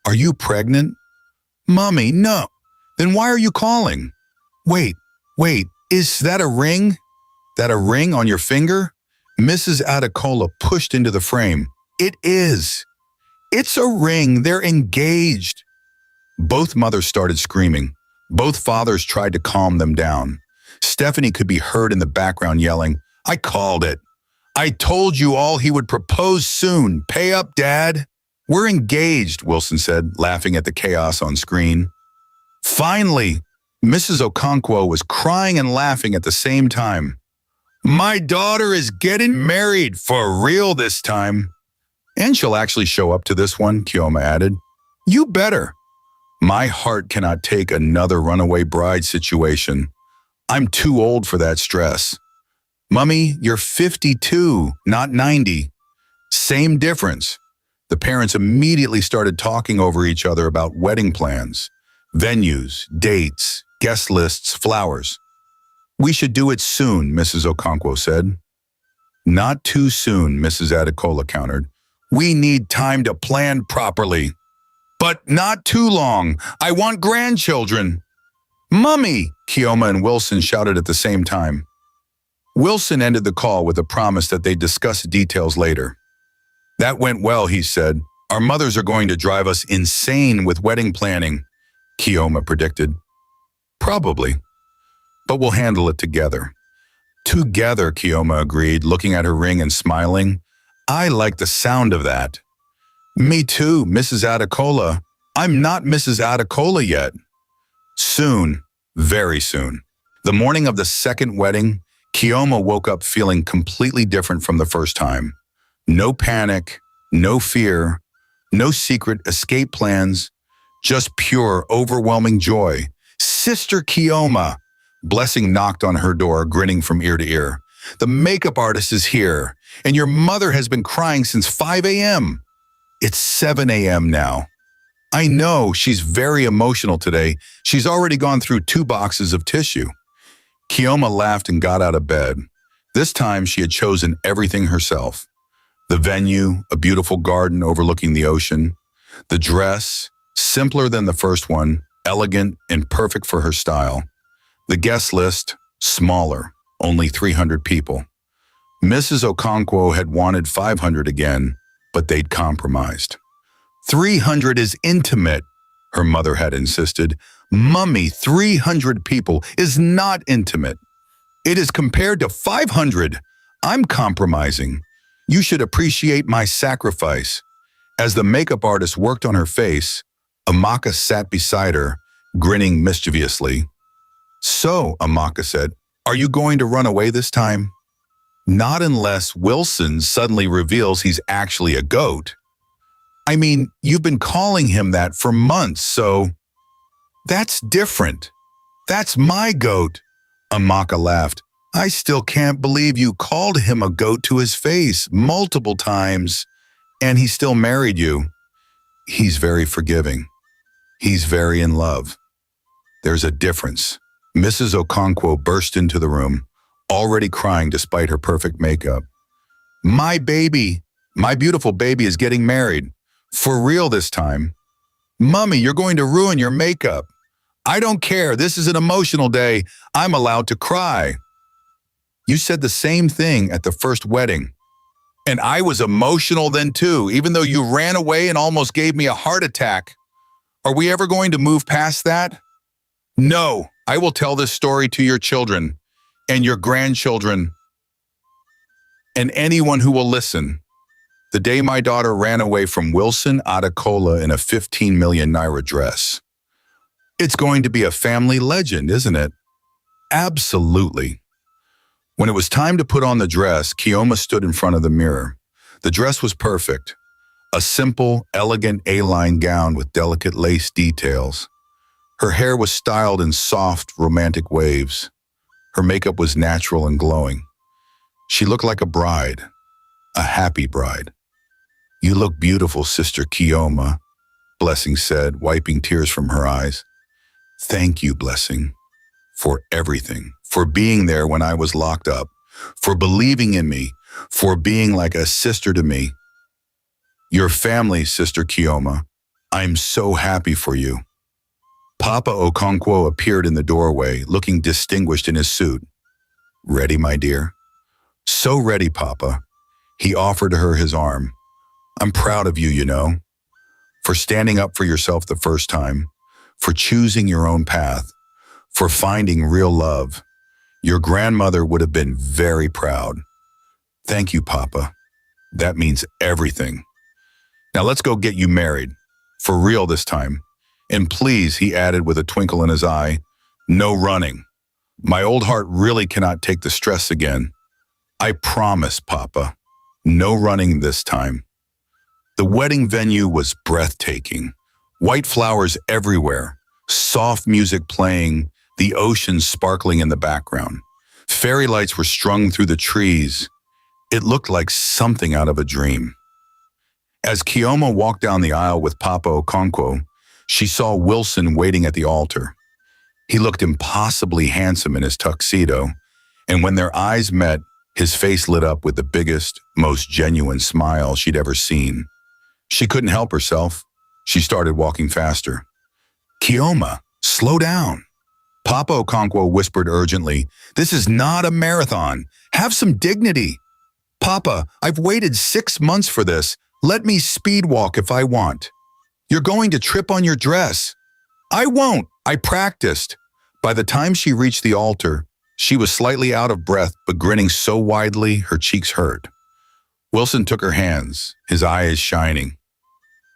"Are you pregnant?" "Mommy, no." "Then why are you calling?" Wait, is that a ring? That a ring on your finger?" Mrs. Adekola pushed into the frame. "It is. It's a ring. They're engaged." Both mothers started screaming. Both fathers tried to calm them down. Stephanie could be heard in the background yelling, "I called it. I told you all he would propose soon. Pay up, Dad." "We're engaged," Wilson said, laughing at the chaos on screen. Finally, Mrs. Okonkwo was crying and laughing at the same time. "My daughter is getting married for real this time." "And she'll actually show up to this one," Kioma added. "You better." "My heart cannot take another runaway bride situation. I'm too old for that stress." "Mummy, you're 52, not 90. Same difference." The parents immediately started talking over each other about wedding plans, venues, dates, guest lists, flowers. "We should do it soon," Mrs. Okonkwo said. "Not too soon," Mrs. Adekola countered. "We need time to plan properly." "But not too long. I want grandchildren." "Mummy!" Kioma and Wilson shouted at the same time. Wilson ended the call with a promise that they'd discuss details later. "That went well," he said. "Our mothers are going to drive us insane with wedding planning," Kioma predicted. "Probably. But we'll handle it together." "Together," Kioma agreed, looking at her ring and smiling. "I like the sound of that." "Me too, Mrs. Adekola. I'm not Mrs. Adekola yet." Soon, very soon. The morning of the second wedding, Kioma woke up feeling completely different from the first time. No panic, no fear, no secret escape plans, just pure, overwhelming joy. "Sister Kioma!" Blessing knocked on her door, grinning from ear to ear. "The makeup artist is here, and your mother has been crying since 5 a.m. It's 7 a.m. now. I know, she's very emotional today. She's already gone through 2 boxes of tissue." Kioma laughed and got out of bed. This time she had chosen everything herself. The venue, a beautiful garden overlooking the ocean. The dress, simpler than the first one, elegant and perfect for her style. The guest list, smaller, only 300 people. Mrs. Okonkwo had wanted 500 again, but they'd compromised. 300 is intimate, her mother had insisted. "Mummy, 300 people is not intimate. It is compared to 500. I'm compromising. You should appreciate my sacrifice." As the makeup artist worked on her face, Amaka sat beside her, grinning mischievously. "So," Amaka said, Are you going to run away this time? Not unless Wilson suddenly reveals he's actually a goat. I mean, you've been calling him that for months, so that's different. That's my goat. Amaka laughed. I still can't believe you called him a goat to his face multiple times, and he still married you. He's very forgiving. He's very in love. There's a difference. Mrs. Okonkwo burst into the room, already crying despite her perfect makeup. My baby, my beautiful baby is getting married. For real this time. Mummy, you're going to ruin your makeup. I don't care. This is an emotional day. I'm allowed to cry. You said the same thing at the first wedding. And I was emotional then too, even though you ran away and almost gave me a heart attack. Are we ever going to move past that? No, I will tell this story to your children and your grandchildren and anyone who will listen. The day my daughter ran away from Wilson Adekola in a 15 million naira dress. It's going to be a family legend, isn't it? Absolutely. When it was time to put on the dress, Kioma stood in front of the mirror. The dress was perfect. A simple, elegant A-line gown with delicate lace details. Her hair was styled in soft, romantic waves. Her makeup was natural and glowing. She looked like a bride, a happy bride. You look beautiful, Sister Kioma, Blessing said, wiping tears from her eyes. Thank you, Blessing, for everything, for being there when I was locked up, for believing in me, for being like a sister to me. Your family, Sister Kioma, I'm so happy for you. Papa Okonkwo appeared in the doorway, looking distinguished in his suit. Ready, my dear? So ready, Papa. He offered her his arm. I'm proud of you, you know, for standing up for yourself the first time, for choosing your own path, for finding real love. Your grandmother would have been very proud. Thank you, Papa. That means everything. Now let's go get you married, for real this time. And please, he added with a twinkle in his eye, no running. My old heart really cannot take the stress again. I promise, Papa, no running this time. The wedding venue was breathtaking. White flowers everywhere, soft music playing, the ocean sparkling in the background. Fairy lights were strung through the trees. It looked like something out of a dream. As Kioma walked down the aisle with Papa Okonkwo, she saw Wilson waiting at the altar. He looked impossibly handsome in his tuxedo, and when their eyes met, his face lit up with the biggest, most genuine smile she'd ever seen. She couldn't help herself. She started walking faster. Kioma, slow down. Papa Okonkwo whispered urgently, this is not a marathon. Have some dignity. Papa, I've waited 6 months for this. Let me speed walk if I want. You're going to trip on your dress. I won't. I practiced. By the time she reached the altar, she was slightly out of breath, but grinning so widely her cheeks hurt. Wilson took her hands, his eyes shining.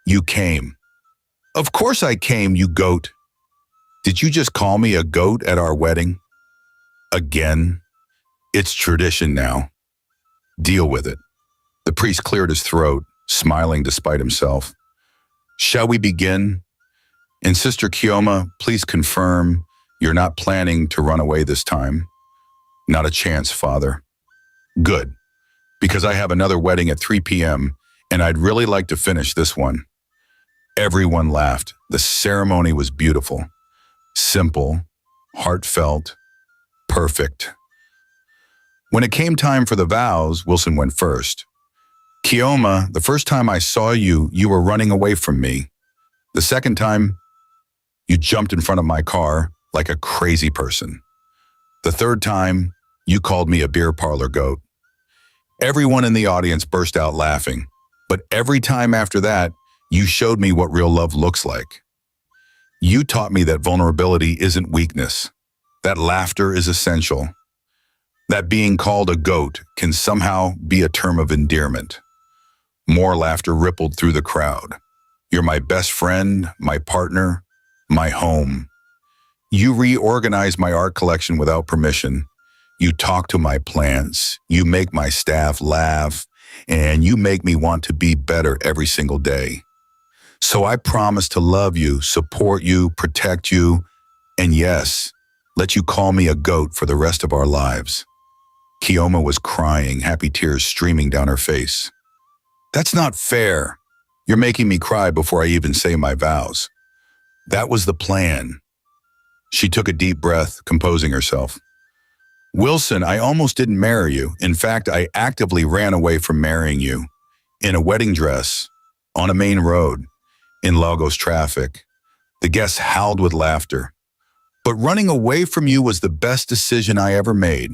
You came. Of course I came, you goat. Did you just call me a goat at our wedding? Again? It's tradition now. Deal with it. The priest cleared his throat, smiling despite himself. Shall we begin? And Sister Kioma, please confirm you're not planning to run away this time. Not a chance, Father. Good, because I have another wedding at 3 p.m. and I'd really like to finish this one. Everyone laughed. The ceremony was beautiful. Simple, heartfelt, perfect. When it came time for the vows, Wilson went first. Kioma, the first time I saw you, you were running away from me. The second time, you jumped in front of my car like a crazy person. The third time, you called me a beer parlor goat. Everyone in the audience burst out laughing, but every time after that, you showed me what real love looks like. You taught me that vulnerability isn't weakness, that laughter is essential, that being called a goat can somehow be a term of endearment. More laughter rippled through the crowd. You're my best friend, my partner, my home. You reorganized my art collection without permission. You talk to my plants, you make my staff laugh, and you make me want to be better every single day. So I promise to love you, support you, protect you, and yes, let you call me a goat for the rest of our lives." Kioma was crying, happy tears streaming down her face. "That's not fair. You're making me cry before I even say my vows." "That was the plan." She took a deep breath, composing herself. "Wilson, I almost didn't marry you. In fact, I actively ran away from marrying you. In a wedding dress, on a main road, in Lagos traffic. The guests howled with laughter. But running away from you was the best decision I ever made,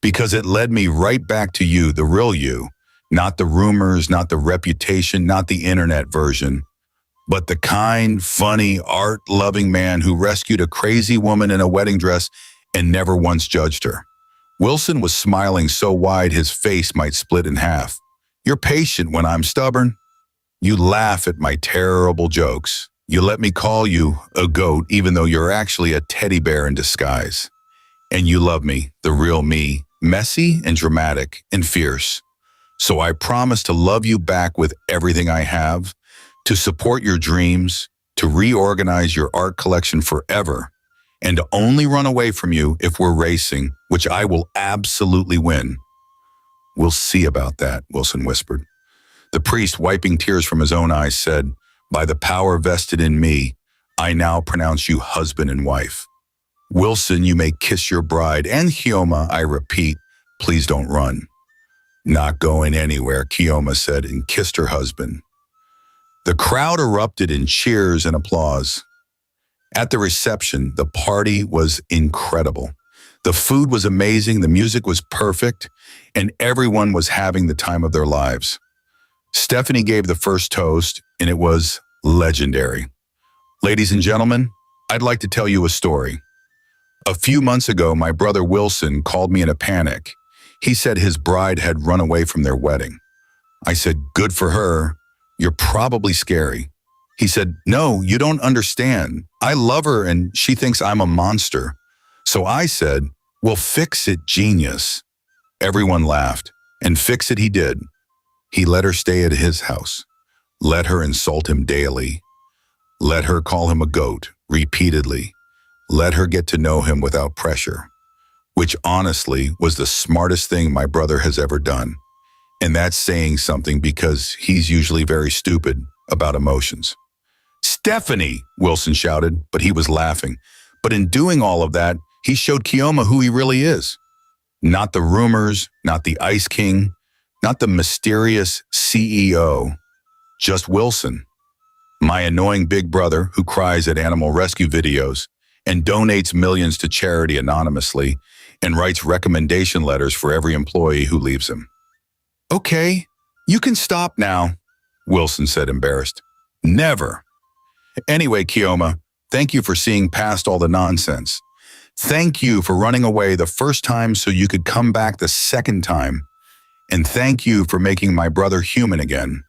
because it led me right back to you, the real you, not the rumors, not the reputation, not the internet version, but the kind, funny, art-loving man who rescued a crazy woman in a wedding dress and never once judged her." Wilson was smiling so wide his face might split in half. "You're patient when I'm stubborn. You laugh at my terrible jokes. You let me call you a goat even though you're actually a teddy bear in disguise. And you love me, the real me, messy and dramatic and fierce. So I promise to love you back with everything I have, to support your dreams, to reorganize your art collection forever, and to only run away from you if we're racing, which I will absolutely win." "We'll see about that," Wilson whispered. The priest, wiping tears from his own eyes, said, "By the power vested in me, I now pronounce you husband and wife. Wilson, you may kiss your bride, and Kioma, I repeat, please don't run." "Not going anywhere," Kioma said, and kissed her husband. The crowd erupted in cheers and applause. At the reception, the party was incredible. The food was amazing, the music was perfect, and everyone was having the time of their lives. Stephanie gave the first toast, and it was legendary. "Ladies and gentlemen, I'd like to tell you a story. A few months ago, my brother Wilson called me in a panic. He said his bride had run away from their wedding. I said, 'Good for her. You're probably scary.' He said, 'No, you don't understand. I love her and she thinks I'm a monster.' So I said, 'Well, fix it, genius.' Everyone laughed, and fix it he did. He let her stay at his house, let her insult him daily, let her call him a goat repeatedly, let her get to know him without pressure, which honestly was the smartest thing my brother has ever done. And that's saying something because he's usually very stupid about emotions." "Stephanie!" Wilson shouted, but he was laughing. But in doing all of that, he showed Kioma who he really is. Not the rumors, not the Ice King, not the mysterious CEO, just Wilson, my annoying big brother who cries at animal rescue videos and donates millions to charity anonymously and writes recommendation letters for every employee who leaves him. "Okay, you can stop now," Wilson said, embarrassed. "Never. Anyway, Kioma, thank you for seeing past all the nonsense. Thank you for running away the first time so you could come back the second time. And thank you for making my brother human again."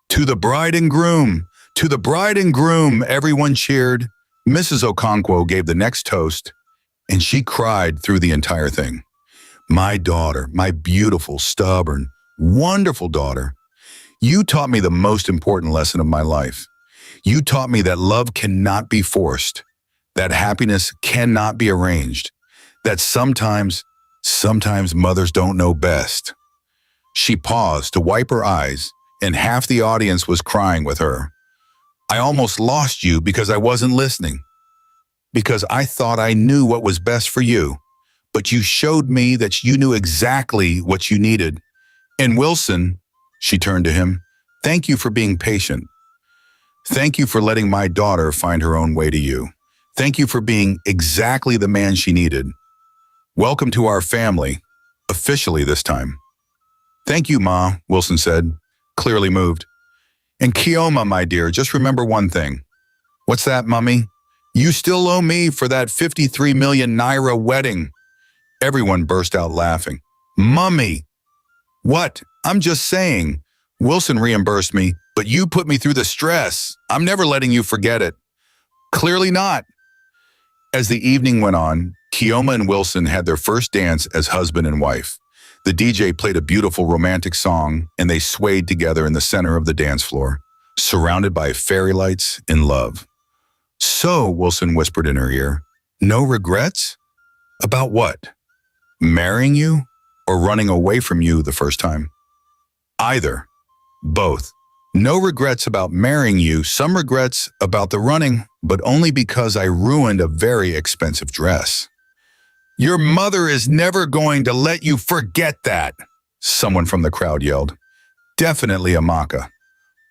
"To the bride and groom! To the bride and groom!" everyone cheered. Mrs. Okonkwo gave the next toast, and she cried through the entire thing. "My daughter, my beautiful, stubborn, wonderful daughter, you taught me the most important lesson of my life. You taught me that love cannot be forced, that happiness cannot be arranged, that sometimes mothers don't know best." She paused to wipe her eyes, and half the audience was crying with her. "I almost lost you because I wasn't listening, because I thought I knew what was best for you, but you showed me that you knew exactly what you needed. And Wilson," she turned to him, "thank you for being patient. Thank you for letting my daughter find her own way to you. Thank you for being exactly the man she needed. Welcome to our family, officially this time." "Thank you, Ma," Wilson said, clearly moved. "And Kioma, my dear, just remember one thing." "What's that, Mummy?" "You still owe me for that 53 million naira wedding." Everyone burst out laughing. "Mummy!" "What? I'm just saying. Wilson reimbursed me, but you put me through the stress. I'm never letting you forget it." "Clearly not." As the evening went on, Kioma and Wilson had their first dance as husband and wife. The DJ played a beautiful romantic song, and they swayed together in the center of the dance floor, surrounded by fairy lights in love. "So," Wilson whispered in her ear, "no regrets? About what? Marrying you or running away from you the first time?" "Either. Both. No regrets about marrying you, some regrets about the running, but only because I ruined a very expensive dress." "Your mother is never going to let you forget that," someone from the crowd yelled. "Definitely Amaka."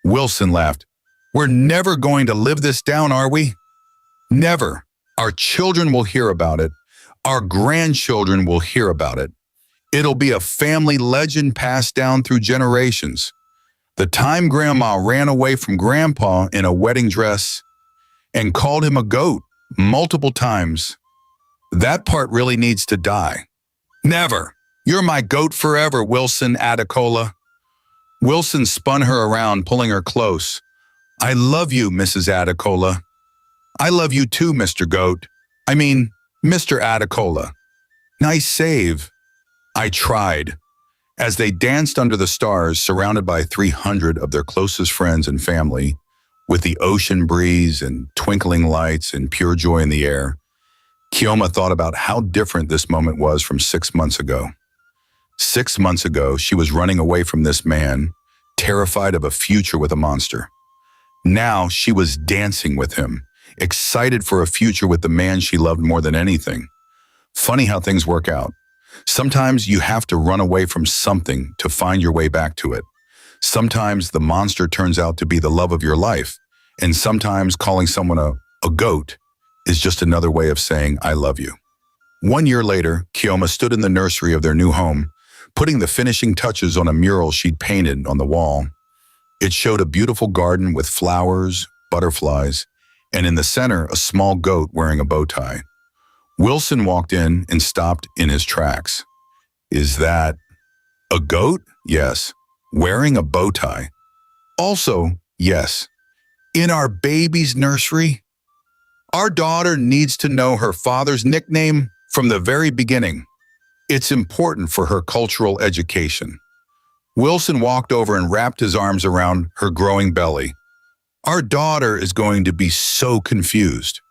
Wilson laughed. "We're never going to live this down, are we?" "Never. Our children will hear about it. Our grandchildren will hear about it. It'll be a family legend passed down through generations. The time Grandma ran away from Grandpa in a wedding dress and called him a goat multiple times. That part really needs to die." "Never. You're my goat forever, Wilson Adekola." Wilson spun her around, pulling her close. "I love you, Mrs. Adekola." "I love you too, Mr. Goat. I mean, Mr. Adekola." "Nice save." "I tried." As they danced under the stars, surrounded by 300 of their closest friends and family, with the ocean breeze and twinkling lights and pure joy in the air, Kioma thought about how different this moment was from 6 months ago. 6 months ago, she was running away from this man, terrified of a future with a monster. Now she was dancing with him, excited for a future with the man she loved more than anything. Funny how things work out. Sometimes you have to run away from something to find your way back to it. Sometimes the monster turns out to be the love of your life, and sometimes calling someone a goat is just another way of saying, "I love you." 1 year later, Kioma stood in the nursery of their new home, putting the finishing touches on a mural she'd painted on the wall. It showed a beautiful garden with flowers, butterflies, and in the center, a small goat wearing a bow tie. Wilson walked in and stopped in his tracks. "Is that a goat?" "Yes." "Wearing a bow tie?" "Also, yes." "In our baby's nursery?" "Our daughter needs to know her father's nickname from the very beginning. It's important for her cultural education." Wilson walked over and wrapped his arms around her growing belly. "Our daughter is going to be so confused.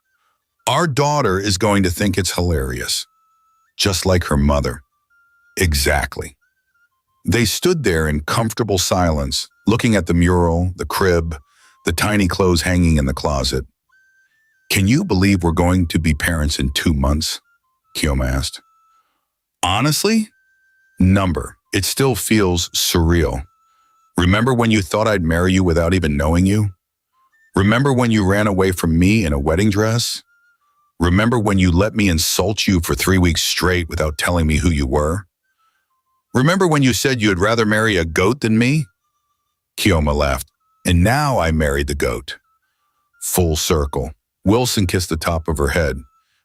Our daughter is going to think it's hilarious. Just like her mother." "Exactly." They stood there in comfortable silence, looking at the mural, the crib, the tiny clothes hanging in the closet. "Can you believe we're going to be parents in 2 months?" Kioma asked. "Honestly? Number. It still feels surreal. Remember when you thought I'd marry you without even knowing you? Remember when you ran away from me in a wedding dress? Remember when you let me insult you for 3 weeks straight without telling me who you were? Remember when you said you'd rather marry a goat than me?" Kioma laughed. "And now I married the goat." Full circle. Wilson kissed the top of her head.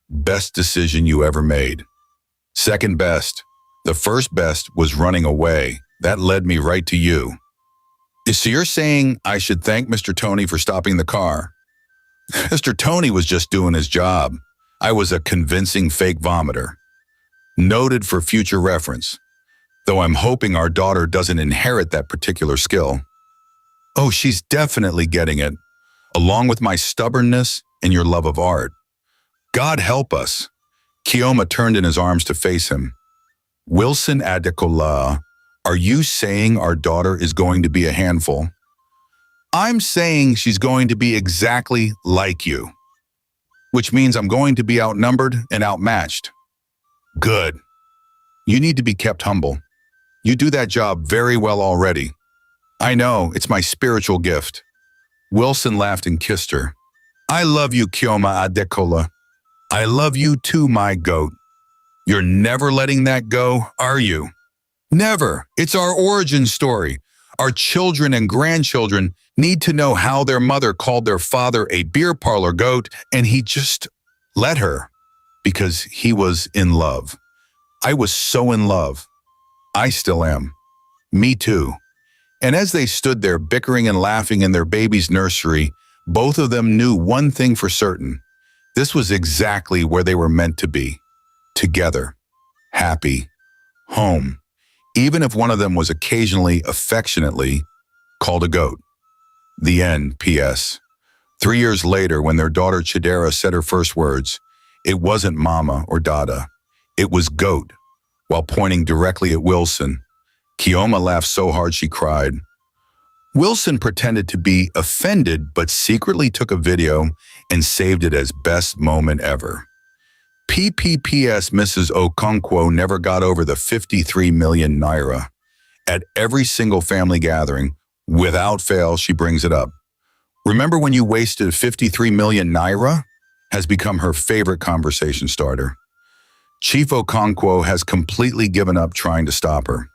"Best decision you ever made." "Second best. The first best was running away. That led me right to you." "So you're saying I should thank Mr. Tony for stopping the car?" "Mr. Tony was just doing his job. I was a convincing fake vomiter." Noted for future reference. Though I'm hoping our daughter doesn't inherit that particular skill. "Oh, she's definitely getting it, along with my stubbornness and your love of art. God help us." Kioma turned in his arms to face him. "Wilson Adekola, are you saying our daughter is going to be a handful?" "I'm saying she's going to be exactly like you, which means I'm going to be outnumbered and outmatched." "Good. You need to be kept humble. You do that job very well already." "I know, it's my spiritual gift." Wilson laughed and kissed her. "I love you, Kioma Adekola. I love you too, my goat. You're never letting that go, are you?" "Never. It's our origin story. Our children and grandchildren need to know how their mother called their father a beer parlor goat, and he just let her because he was in love. I was so in love. I still am. Me too." And as they stood there bickering and laughing in their baby's nursery, both of them knew one thing for certain. This was exactly where they were meant to be. together, happy, home, even if one of them was occasionally, affectionately, called a goat. The end, P.S. 3 years later, when their daughter Chidera said her first words, it wasn't mama or dada, it was goat, while pointing directly at Wilson. Kioma laughed so hard she cried. Wilson pretended to be offended but secretly took a video and saved it as best moment ever. PPPS Mrs. Okonkwo never got over the 53 million naira. At every single family gathering, without fail, she brings it up. Remember when you wasted 53 million naira? Has become her favorite conversation starter. Chief Okonkwo has completely given up trying to stop her.